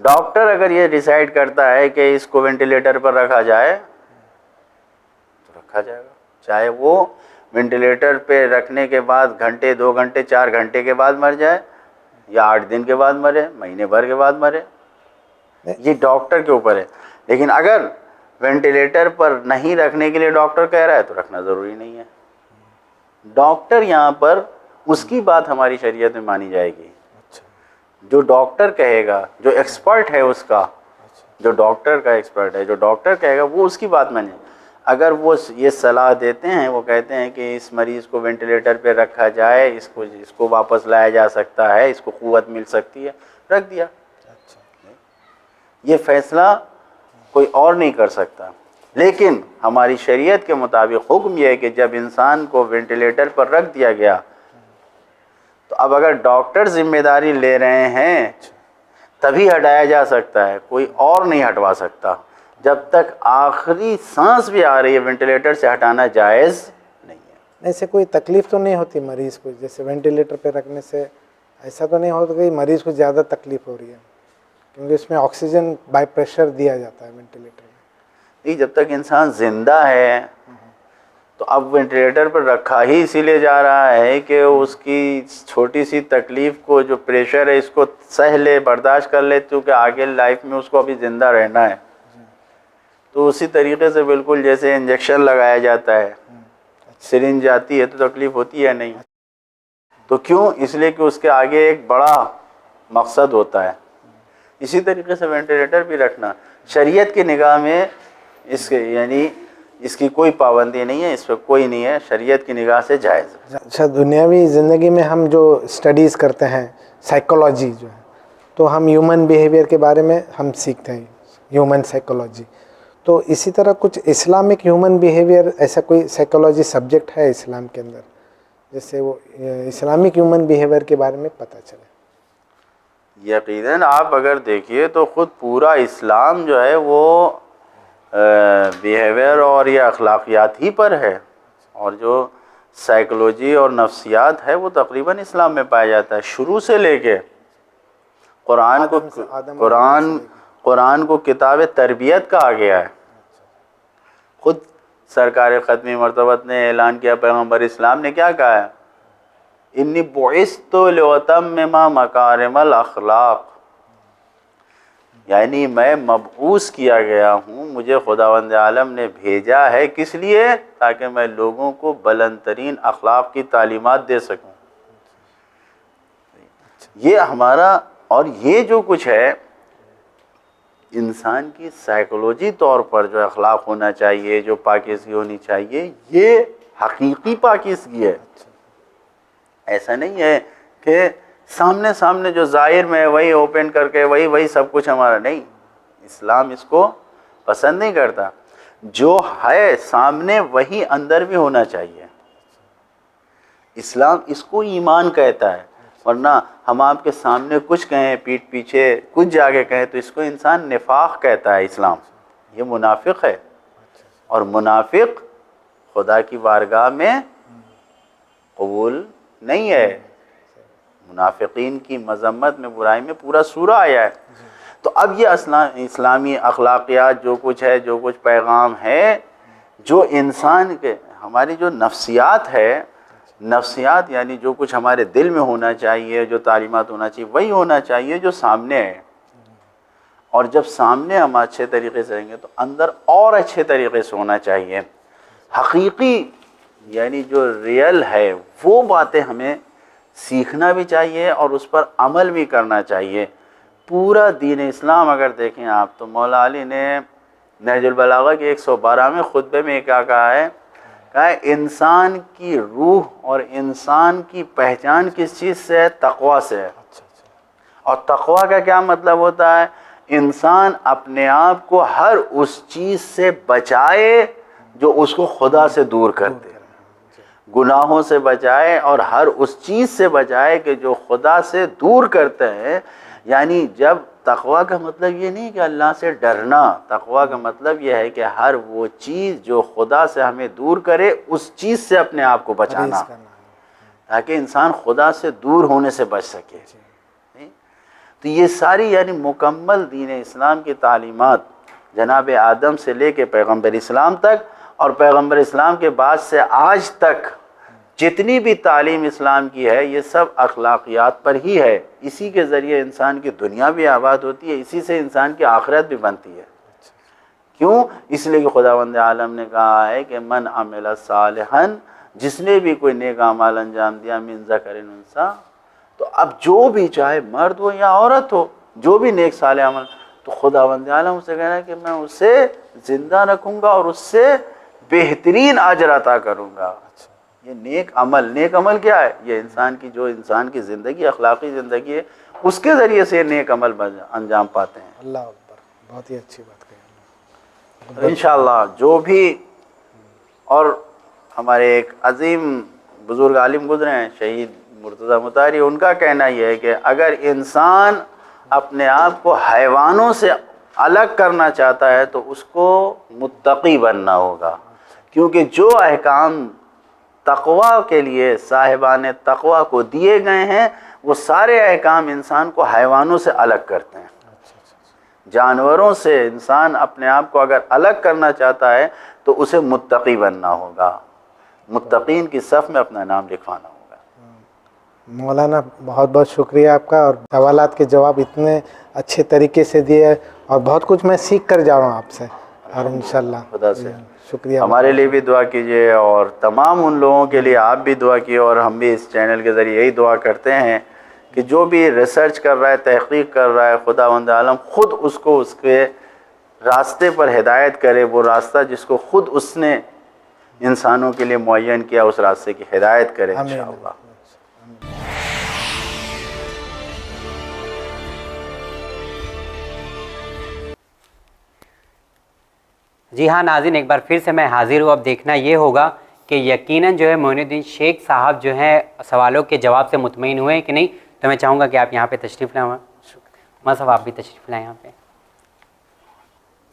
[SPEAKER 3] डॉक्टर अगर ये डिसाइड करता है कि इसको वेंटिलेटर पर रखा जाए तो रखा जाएगा, चाहे वो वेंटिलेटर पे रखने के बाद घंटे, 2 घंटे, 4 घंटे के बाद मर जाए, या 8 दिन के बाद मरे, महीने भर के बाद मरे, ये डॉक्टर के ऊपर है। लेकिन अगर वेंटिलेटर पर नहीं रखने के लिए डॉक्टर कह रहा है तो रखना ज़रूरी नहीं है। डॉक्टर यहाँ पर उसकी बात हमारी शरीयत में मानी जाएगी। जो डॉक्टर कहेगा, जो एक्सपर्ट है उसका, जो डॉक्टर का एक्सपर्ट है, जो डॉक्टर कहेगा वो उसकी बात माने। अगर वो ये सलाह देते हैं, वो कहते हैं कि इस मरीज़ को वेंटिलेटर पे रखा जाए, इसको वापस लाया जा सकता है, इसको क़ुव्वत मिल सकती है, रख दिया। ये फ़ैसला कोई और नहीं कर सकता। लेकिन हमारी शरीयत के मुताबिक हुक्म यह है कि जब इंसान को वेंटिलेटर पर रख दिया गया तो अब अगर डॉक्टर जिम्मेदारी ले रहे हैं तभी हटाया जा सकता है, कोई और नहीं हटवा सकता। जब तक आखिरी सांस भी आ रही है वेंटिलेटर से हटाना जायज़ नहीं है।
[SPEAKER 2] ऐसे कोई तकलीफ़ तो नहीं होती मरीज़ को, जैसे वेंटिलेटर पे रखने से ऐसा तो नहीं होता कि मरीज़ को ज़्यादा तकलीफ़ हो रही है, क्योंकि इसमें ऑक्सीजन बाय प्रेशर दिया जाता है वेंटिलेटर में।
[SPEAKER 3] नहीं, जब तक इंसान ज़िंदा है तो अब वेंटिलेटर पर रखा ही इसीलिए जा रहा है कि उसकी छोटी सी तकलीफ़ को, जो प्रेशर है, इसको सह ले, बर्दाश्त कर ले, क्योंकि आगे लाइफ में उसको अभी ज़िंदा रहना है। तो उसी तरीके से बिल्कुल जैसे इंजेक्शन लगाया जाता है, सिरिंज जाती है तो तकलीफ़ होती है नहीं, तो क्यों? इसलिए कि उसके आगे एक बड़ा मकसद होता है। इसी तरीके से वेंटिलेटर भी रखना शरीयत की निगाह में इसके यानी इसकी कोई पाबंदी नहीं है, इस पर कोई नहीं है, शरीयत की निगाह से जायज़ है।
[SPEAKER 2] अच्छा, दुनियावी ज़िंदगी में हम जो स्टडीज़ करते हैं, साइकोलॉजी जो है, तो हम ह्यूमन बिहेवियर के बारे में हम सीखते हैं, ह्यूमन साइकोलॉजी। तो इसी तरह कुछ इस्लामिक ह्यूमन बिहेवियर, ऐसा कोई साइकोलॉजी सब्जेक्ट है इस्लाम के अंदर, जैसे वो इस्लामिक ह्यूमन बिहेवियर के बारे में पता चले?
[SPEAKER 3] यकीनन आप अगर देखिए तो ख़ुद पूरा इस्लाम जो है वो बिहेवियर और ये अखलाकियात ही पर है, और जो साइकोलॉजी और नफ्सियात है वो तकरीबन इस्लाम में पाया जाता है। शुरू से लेके कुरान को किताब तरबियत कहा गया है। ख़ुद सरकार ख़त्मी मरतबत ने ऐलान किया, पैगम्बर इस्लाम ने क्या कहा है, इन्नी बुइस्तु लिउतम्मिमा मकारिमल अखलाक, यानी मैं मबऊस किया गया हूँ, मुझे खुदावंद आलम ने भेजा है, किस लिए? ताकि मैं लोगों को बुलंद तरीन अखलाक की तालीमात दे सकूँ। ये हमारा, और ये जो कुछ है इंसान की साइकोलॉजी तौर पर जो अखलाक होना चाहिए, जो पाकीज़गी होनी चाहिए, ये हकीकी पाकीज़गी है। ऐसा नहीं है कि सामने सामने जो ज़ाहिर में वही ओपन करके वही सब कुछ हमारा, नहीं, इस्लाम इसको पसंद नहीं करता। जो है सामने वही अंदर भी होना चाहिए। इस्लाम इसको ईमान कहता है, वरना हम आपके सामने कुछ कहें, पीठ पीछे कुछ जाके कहें, तो इसको इंसान निफाक कहता है इस्लाम। ये मुनाफिक है, और मुनाफिक खुदा की बारगाह में कबूल नहीं है। मुनाफिकीन की मजम्मत में, बुराई में पूरा सूरा आया है। तो अब ये इस्लामी अखलाकियात जो कुछ है, जो कुछ पैगाम है, जो इंसान के, हमारी जो नफ्सियात है, नफ्सियात यानी जो कुछ हमारे दिल में होना चाहिए, जो तालीमात होना चाहिए, वही होना चाहिए जो सामने है। और जब सामने हम अच्छे तरीके से रहेंगे तो अंदर और अच्छे तरीके से होना चाहिए। हकीकी यानी जो रियल है वो बातें हमें सीखना भी चाहिए और उस पर अमल भी करना चाहिए। पूरा दीन इस्लाम अगर देखें आप, तो मौला अली ने नहजुल बलागा के 112वें खुतबे में क्या कहा है, इंसान की रूह और इंसान की पहचान किस चीज़ से है? तक़वा से है। और तक़वा का क्या मतलब होता है? इंसान अपने आप को हर उस चीज़ से बचाए जो उसको खुदा से दूर कर दे, गुनाहों से बचाए और हर उस चीज़ से बचाए कि जो खुदा से दूर करते हैं। यानी जब तक़वा का मतलब ये नहीं कि अल्लाह से डरना, तक़वा का मतलब ये है कि हर वो चीज़ जो खुदा से हमें दूर करे उस चीज़ से अपने आप को बचाना। ताकि इंसान खुदा से दूर होने से बच सके। नहीं? तो ये सारी यानी मुकम्मल दीन इस्लाम की तालीमात जनाब आदम से लेके पैगम्बर इस्लाम तक और पैगम्बर इस्लाम के बाद से आज तक जितनी भी तालीम इस्लाम की है ये सब अखलाकियात पर ही है। इसी के ज़रिए इंसान की दुनिया भी आबाद होती है, इसी से इंसान की आखिरत भी बनती है। क्यों? इसलिए कि खुदावंद आलम ने कहा है कि मन अमिल सालिहन, जिसने भी कोई नेक अमाल अंजाम दिया मिन ज़करिन उन्सा, तो अब जो भी चाहे मर्द हो या औरत हो, जो भी नेक सालिह अमल, तो खुदावंद आलम उसे कह रहा है कि मैं उसे ज़िंदा रखूँगा और उससे बेहतरीन अजर अता करूँगा। ये नेक अमल क्या है? ये इंसान की जो इंसान की ज़िंदगी अखलाकी ज़िंदगी है उसके ज़रिए से नेक अमल अंजाम पाते हैं।
[SPEAKER 2] अल्लाह अकबर, बहुत ही अच्छी बात कही।
[SPEAKER 3] तो इंशाअल्लाह जो भी, और हमारे एक अजीम बुज़ुर्ग आलिम गुज़रे हैं शहीद मुर्तज़ा मुतारी, उनका कहना यह है कि अगर इंसान अपने आप को हैवानों से अलग करना चाहता है तो उसको मुत्तकी बनना होगा, क्योंकि जो अहकाम तक़वा के लिए साहिबान तक़वा को दिए गए हैं वो सारे अहकाम इंसान को हैवानों से अलग करते हैं। जानवरों से इंसान अपने आप को अगर अलग करना चाहता है तो उसे मुत्तकी बनना होगा, मुत्तकीन की सफ़ में अपना नाम लिखवाना होगा।
[SPEAKER 2] मौलाना बहुत बहुत शुक्रिया आपका, और सवालात के जवाब इतने अच्छे तरीके से दिए और बहुत कुछ मैं सीख कर जा रहा हूँ आपसे, और इंशाल्लाह
[SPEAKER 3] खुदा से
[SPEAKER 2] शुक्रिया।
[SPEAKER 3] हमारे लिए भी दुआ कीजिए और तमाम उन लोगों के लिए आप भी दुआ कीजिए, और हम भी इस चैनल के ज़रिए यही दुआ करते हैं कि जो भी रिसर्च कर रहा है, तहक़ीक़ कर रहा है, खुदावंद आलम ख़ुद उसको उसके रास्ते पर हिदायत करे, वो रास्ता जिसको ख़ुद उसने इंसानों के लिए मुअय्यन किया उस रास्ते की हिदायत करे इंशाअल्लाह।
[SPEAKER 1] जी हाँ नाज़रीन, एक बार फिर से मैं हाज़िर हूँ। अब देखना ये होगा कि यकीनन जो है मोइनुद्दीन शेख साहब जो हैं सवालों के जवाब से मुतमईन हुए कि नहीं। तो मैं चाहूँगा कि आप यहाँ पे तशरीफ़ लाएँ। साहब आप भी तशरीफ़ लाएँ यहाँ पे।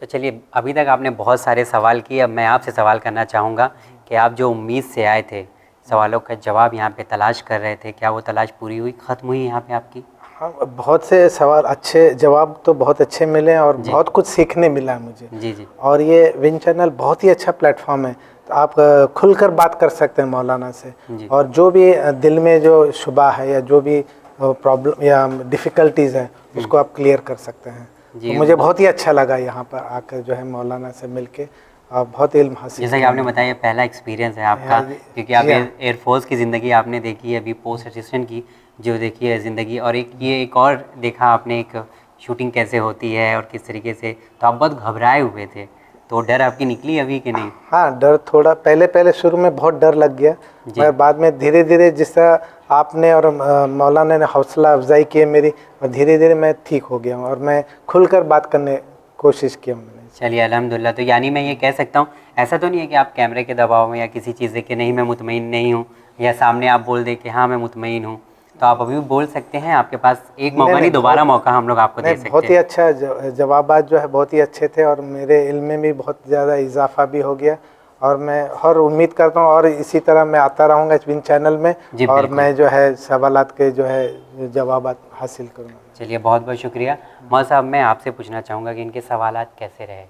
[SPEAKER 1] तो चलिए, अभी तक आपने बहुत सारे सवाल किए, अब मैं आपसे सवाल करना चाहूँगा कि आप जो उम्मीद से आए थे, सवालों का जवाब यहाँ पे तलाश कर रहे थे, क्या वो तलाश पूरी हुई, ख़त्म हुई यहाँ पे आपकी?
[SPEAKER 2] हाँ, बहुत से सवाल अच्छे, जवाब तो बहुत अच्छे मिले और बहुत कुछ सीखने मिला मुझे।
[SPEAKER 1] जी।
[SPEAKER 2] और ये विन चैनल बहुत ही अच्छा प्लेटफॉर्म है, तो आप खुलकर बात कर सकते हैं मौलाना से, और जो भी दिल में जो शुबा है या जो भी प्रॉब्लम या डिफ़िकल्टीज़ है उसको आप क्लियर कर सकते हैं। तो मुझे बहुत ही अच्छा लगा यहाँ पर आकर जो है मौलाना से मिलके, और बहुत इल्म हासिल।
[SPEAKER 1] जैसा कि आपने बताया पहला एक्सपीरियंस है आपका, क्योंकि आप एयरफोर्स की ज़िंदगी आपने देखी है, अभी पोस्ट असिस्टेंट की जो देखी है ज़िंदगी, और एक और देखा आपने एक शूटिंग कैसे होती है और किस तरीके से, तो आप बहुत घबराए हुए थे, तो डर आपकी निकली अभी कि नहीं?
[SPEAKER 2] हाँ, डर थोड़ा पहले शुरू में बहुत डर लग गया, मगर बाद में धीरे धीरे जिस तरह आपने और मौलाना ने हौसला अफजाई की है मेरी, और धीरे धीरे मैं ठीक हो गया हूँ और मैं खुलकर बात करने कोशिश की मैंने।
[SPEAKER 1] चलिए अल्हम्दुलिल्लाह। तो यानी मैं ये कह सकता हूँ, ऐसा तो नहीं है कि आप कैमरे के दबाव में या किसी चीज़ से कि नहीं मैं मुतमईन नहीं हूँ, या सामने आप बोल दे कि हाँ मैं मुतमईन हूँ, तो आप अभी भी बोल सकते हैं, आपके पास एक मौका नहीं दोबारा मौका हम लोग आपको दे सकते हैं।
[SPEAKER 2] बहुत ही अच्छा जवाबात जो है बहुत ही अच्छे थे, और मेरे इल्म में भी बहुत ज़्यादा इजाफा भी हो गया, और मैं हर उम्मीद करता हूँ और इसी तरह मैं आता रहूँगा विन चैनल में, और मैं जो है सवालात के जो है जवाबात हासिल करूँगा।
[SPEAKER 1] चलिए बहुत बहुत शुक्रिया। मौलाना साहब, मैं आपसे पूछना चाहूँगा कि इनके सवालात कैसे रहे?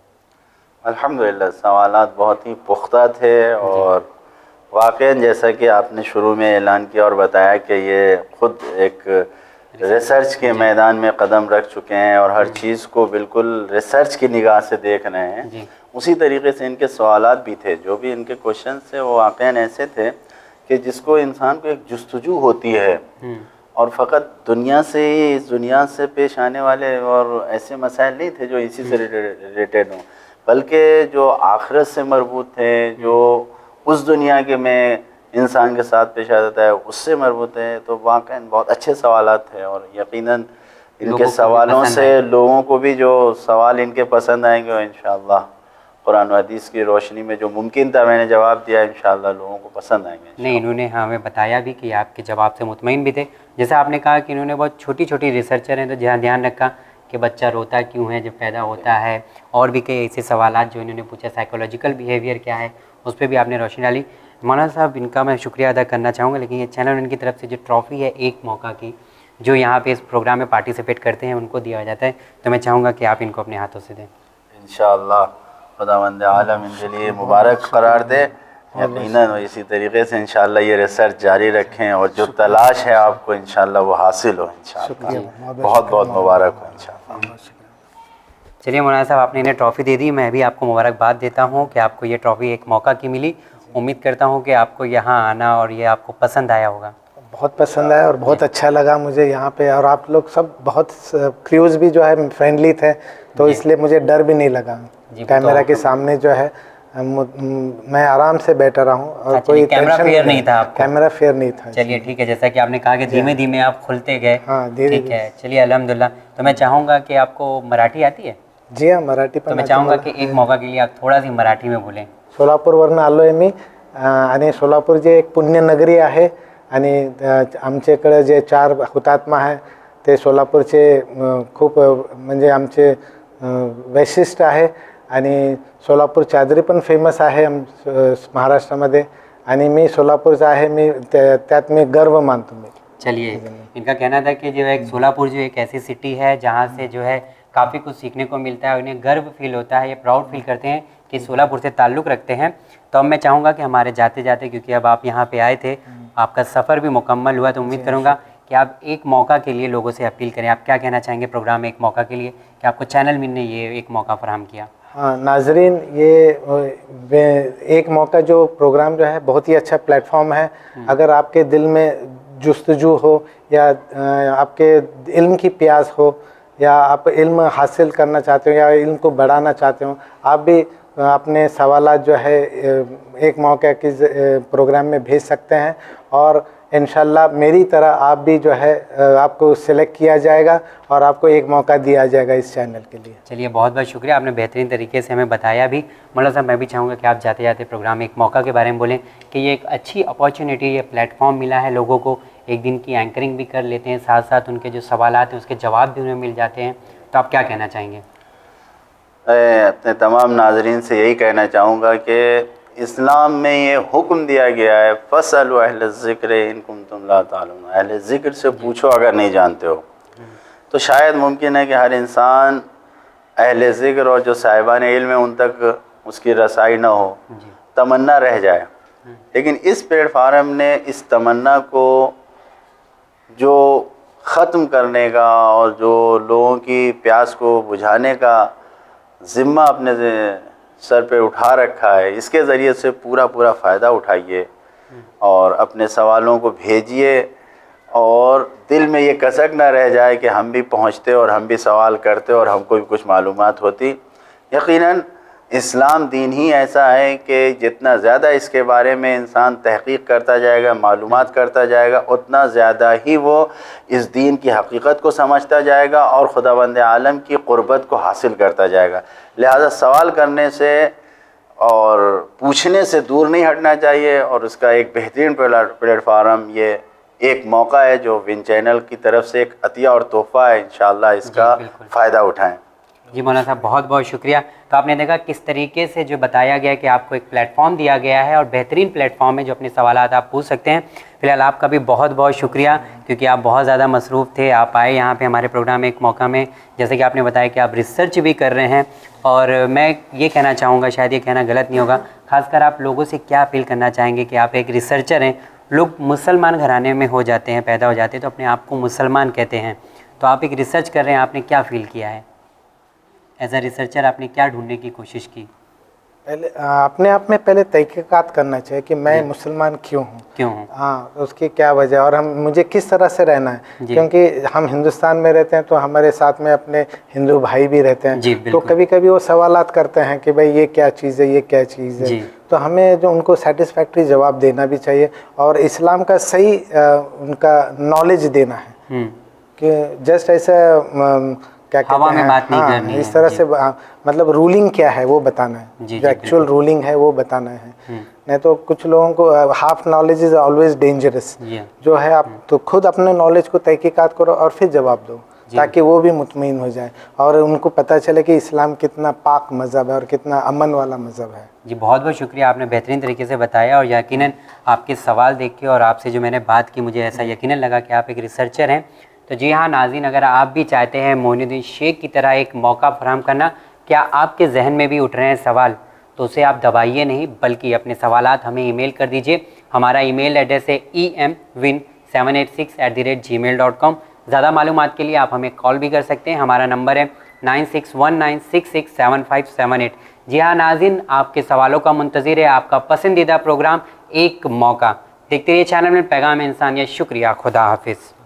[SPEAKER 3] अल्हम्दुलिल्लाह सवालात बहुत ही पुख्ता थे, और वाक़ई जैसा कि आपने शुरू में ऐलान किया और बताया कि ये ख़ुद एक रिसर्च के मैदान में कदम रख चुके हैं और हर चीज़ को बिल्कुल रिसर्च की निगाह से देख रहे हैं, उसी तरीके से इनके सवालात भी थे। जो भी इनके क्वेश्चन थे वो वाक़ई ऐसे थे कि जिसको इंसान को एक जुस्तजू होती है, और फ़कत दुनिया से ही, इस दुनिया से पेश आने वाले और ऐसे मसाइल नहीं थे जो इसी से रिलेटेड हों, बल्कि जो आखिरत से मरबूत थे, जो उस दुनिया के में इंसान के साथ पेश आ जाता है उससे मरबूत है। तो वाक़ई बहुत अच्छे सवालात थे, और यकीनन इनके सवालों से लोगों को भी जो सवाल इनके पसंद आएंगे, और इंशाअल्लाह कुरान व हदीस की रोशनी में जो मुमकिन था मैंने जवाब दिया, इंशाअल्लाह लोगों को पसंद आएंगे।
[SPEAKER 1] नहीं, इन्होंने हमें बताया भी कि आपके जवाब से मुतमईन भी थे। जैसे आपने कहा कि इन्होंने बहुत छोटी छोटी रिसर्चर हैं, तो ध्यान रखा कि बच्चा रोता क्यों है जब पैदा होता है, और भी कई ऐसे सवालात जो इन्होंने पूछा, साइकोलॉजिकल बिहेवियर क्या है, उस पर भी आपने रोशनी डाली। मौलाना साहब, इनका मैं शुक्रिया अदा करना चाहूँगा, लेकिन ये चैनल इनकी तरफ से जो ट्रॉफ़ी है एक मौका की, जो यहाँ पे इस प्रोग्राम में पार्टिसिपेट करते हैं उनको दिया जाता है, तो मैं चाहूँगा कि आप इनको अपने हाथों से दें।
[SPEAKER 3] इंशाअल्लाह खुदावंद आलम इनके लिए मुबारक करार दे। यकीनन इसी तरीके से इंशाअल्लाह ये रिसर्च जारी रखें और जो तलाश है आपको इंशाअल्लाह वो हासिल हो इंशाअल्लाह। बहुत बहुत मुबारक हो इंशाअल्लाह।
[SPEAKER 1] चलिए मौलाना साहब, आपने इन्हें ट्रॉफ़ी दे दी, मैं भी आपको मुबारकबाद देता हूँ कि आपको ये ट्रॉफ़ी एक मौका की मिली। उम्मीद करता हूँ कि आपको यहाँ आना और ये आपको पसंद आया होगा।
[SPEAKER 2] बहुत पसंद आया और बहुत अच्छा लगा मुझे यहाँ पे, और आप लोग सब बहुत क्रूज़ भी जो है फ्रेंडली थे, तो इसलिए मुझे डर भी नहीं लगा। कैमरा के सामने जो है मैं आराम से बैठा रहा हूँ और कोई
[SPEAKER 1] कैमरा फेयर नहीं था आपको?
[SPEAKER 2] कैमरा फेयर नहीं था।
[SPEAKER 1] चलिए ठीक है, जैसा कि आपने कहा कि धीमे धीमे आप खुलते गए।
[SPEAKER 2] हाँ, धीरे
[SPEAKER 1] ठीक है, चलिए अल्हम्दुलिल्लाह। तो मैं चाहूँगा कि आपको मराठी आती है?
[SPEAKER 2] जी हाँ, मराठी पण।
[SPEAKER 1] तो मैं चाहूँगा कि एक मौका के लिए आप थोड़ा सी मराठी में बोलें।
[SPEAKER 2] सोलापूरवरून आलो आहे मी, आणि सोलापूर जे एक पुण्यनगरी आहे, आणि आमच्याकडे जे 4 हुतात्मा आहे ते सोलापूरचे खूप म्हणजे आमचे वैशिष्ट्य आहे, आणि सोलापूर चादरी पण फेमस आहे महाराष्ट्रामध्ये, आणि मी सोलापूरचा आहे, मी त्यात मी गर्व मानतो मी।
[SPEAKER 1] चलिए, इनका कहना था कि जो है सोलापुर जो एक ऐसी सिटी है जहाँ से जो है काफ़ी कुछ सीखने को मिलता है, उन्हें गर्व फील होता है, ये प्राउड फील करते हैं कि सोलापुर से ताल्लुक़ रखते हैं। तो अब मैं चाहूँगा कि हमारे जाते जाते, क्योंकि अब आप यहाँ पे आए थे, आपका सफ़र भी मुकम्मल हुआ, तो उम्मीद करूँगा कि आप एक मौका के लिए लोगों से अपील करें। आप क्या कहना चाहेंगे प्रोग्राम एक मौका के लिए, कि आपको चैनल में ने ये एक मौका फराहम किया?
[SPEAKER 2] हाँ नाजरीन, ये एक मौका जो प्रोग्राम जो है बहुत ही अच्छा प्लेटफॉर्म है। अगर आपके दिल में जुस्तजू हो, या आपके इल्म की प्यास हो, या आप इल्म हासिल करना चाहते हो, या इल्म को बढ़ाना चाहते हो, आप भी अपने सवालात जो है एक मौका की प्रोग्राम में भेज सकते हैं, और इंशाल्लाह मेरी तरह आप भी जो है आपको सिलेक्ट किया जाएगा और आपको एक मौका दिया जाएगा इस चैनल के लिए।
[SPEAKER 1] चलिए, बहुत बहुत शुक्रिया, आपने बेहतरीन तरीके से हमें बताया भी। मौलाना साहब, मैं भी चाहूँगा कि आप जाते जाते प्रोग्राम एक मौका के बारे में बोलें, कि ये एक अच्छी अपॉर्चुनिटी, ये प्लेटफॉर्म मिला है लोगों को, एक दिन की एंकरिंग भी कर लेते हैं, साथ साथ उनके जो सवालात हैं उसके जवाब भी उन्हें मिल जाते हैं। तो आप क्या कहना चाहेंगे?
[SPEAKER 3] अपने तमाम नाजरीन से यही कहना चाहूँगा कि इस्लाम में ये हुक्म दिया गया है, फसलु अहले ज़िक्र इन कुंतुम ला तालून, अहले ज़िक्र से पूछो अगर नहीं जानते हो। तो शायद मुमकिन है कि हर इंसान अहले ज़िक्र और जो साहिबान इल्म है उन तक उसकी रसाई ना हो, तमन्ना रह जाए। लेकिन इस प्लेटफार्म ने इस तमन्ना को जो ख़त्म करने का और जो लोगों की प्यास को बुझाने का ज़िम्मा अपने सर पे उठा रखा है, इसके ज़रिए से पूरा फ़ायदा उठाइए और अपने सवालों को भेजिए, और दिल में ये कसक ना रह जाए कि हम भी पहुँचते और हम भी सवाल करते और हमको भी कुछ मालूमात होती। यकीनन इस्लाम दीन ही ऐसा है कि जितना ज़्यादा इसके बारे में इंसान तहक़ीक़ करता जाएगा, मालूमात करता जाएगा, उतना ज़्यादा ही वो इस दीन की हकीकत को समझता जाएगा और खुदावंद आलम की क़ुर्बत को हासिल करता जाएगा। लिहाजा सवाल करने से और पूछने से दूर नहीं हटना चाहिए, और उसका एक बेहतरीन प्लेटफार्म ये एक मौका है जो विन चैनल की तरफ से एक अतिया और तोहफ़ा है। इंशाअल्लाह इसका फ़ायदा उठाएँ।
[SPEAKER 1] जी मौलाना साहब, बहुत बहुत शुक्रिया। तो आपने देखा किस तरीके से जो बताया गया कि आपको एक प्लेटफॉर्म दिया गया है, और बेहतरीन प्लेटफॉर्म है जो अपने सवालात आप पूछ सकते हैं। फ़िलहाल आपका भी बहुत बहुत शुक्रिया, क्योंकि आप बहुत ज़्यादा मसरूफ़ थे, आप आए यहाँ पे हमारे प्रोग्राम एक मौका में। जैसे कि आपने बताया कि आप रिसर्च भी कर रहे हैं, और मैं ये कहना चाहूँगा, शायद ये कहना गलत नहीं होगा, ख़ासकर आप लोगों से क्या अपील करना चाहेंगे कि आप एक रिसर्चर हैं। लोग मुसलमान घराने में हो जाते हैं, पैदा हो जाते हैं, तो अपने आप को मुसलमान कहते हैं। तो आप एक रिसर्च कर रहे हैं, आपने क्या फ़ील किया है एज अ रिसर्चर, आपने क्या ढूंढने की कोशिश की?
[SPEAKER 2] पहले अपने आप में पहले तहक़ीक़ात करना चाहिए कि मैं मुसलमान क्यों हूँ, हाँ उसकी क्या वजह, और मुझे किस तरह से रहना है। क्योंकि हम हिंदुस्तान में रहते हैं तो हमारे साथ में अपने हिंदू भाई भी रहते हैं, तो कभी कभी वो सवालात करते हैं कि भाई ये क्या चीज़ है, ये क्या चीज़ है, तो हमें जो उनको सेटिस्फैक्ट्री जवाब देना भी चाहिए, और इस्लाम का सही उनका नॉलेज देना है, कि जस्ट ऐसा क्या
[SPEAKER 1] हवा में बात नहीं करनी है,
[SPEAKER 2] इस तरह से मतलब रूलिंग क्या है वो बताना है, जो एक्चुअल रूलिंग है वो बताना है। नहीं तो कुछ लोगों को half knowledge is always dangerous, जो है आप तो खुद अपने नॉलेज को तहक़ीक़ात करो और फिर जवाब दो। ताकि वो भी मुतमईन हो जाए और उनको पता चले कि इस्लाम कितना पाक मज़हब है और कितना अमन वाला मज़हब है।
[SPEAKER 1] जी बहुत बहुत शुक्रिया, आपने बेहतरीन तरीके से बताया और यकीनन आपके सवाल देख के और आपसे जो मैंने बात की मुझे ऐसा यकीनन लगा कि आप एक रिसर्चर हैं। तो जी हाँ नाज़रीन, अगर आप भी चाहते हैं मोइनुद्दीन शेख की तरह एक मौका फराहम करना, क्या आपके जहन में भी उठ रहे हैं सवाल, तो उसे आप दबाइए नहीं बल्कि अपने सवालात हमें ईमेल कर दीजिए। हमारा ईमेल एड्रेस है emwin786@gmail.com। ज़्यादा मालूमात के लिए आप हमें कॉल भी कर सकते हैं, हमारा नंबर है 9619667578। जी हाँ नाज़रीन, आपके सवालों का मुंतज़िर है आपका पसंदीदा प्रोग्राम एक मौका। देखते रहिए चैनल में पैगाम इंसानियत। शुक्रिया, खुदा हाफिज़।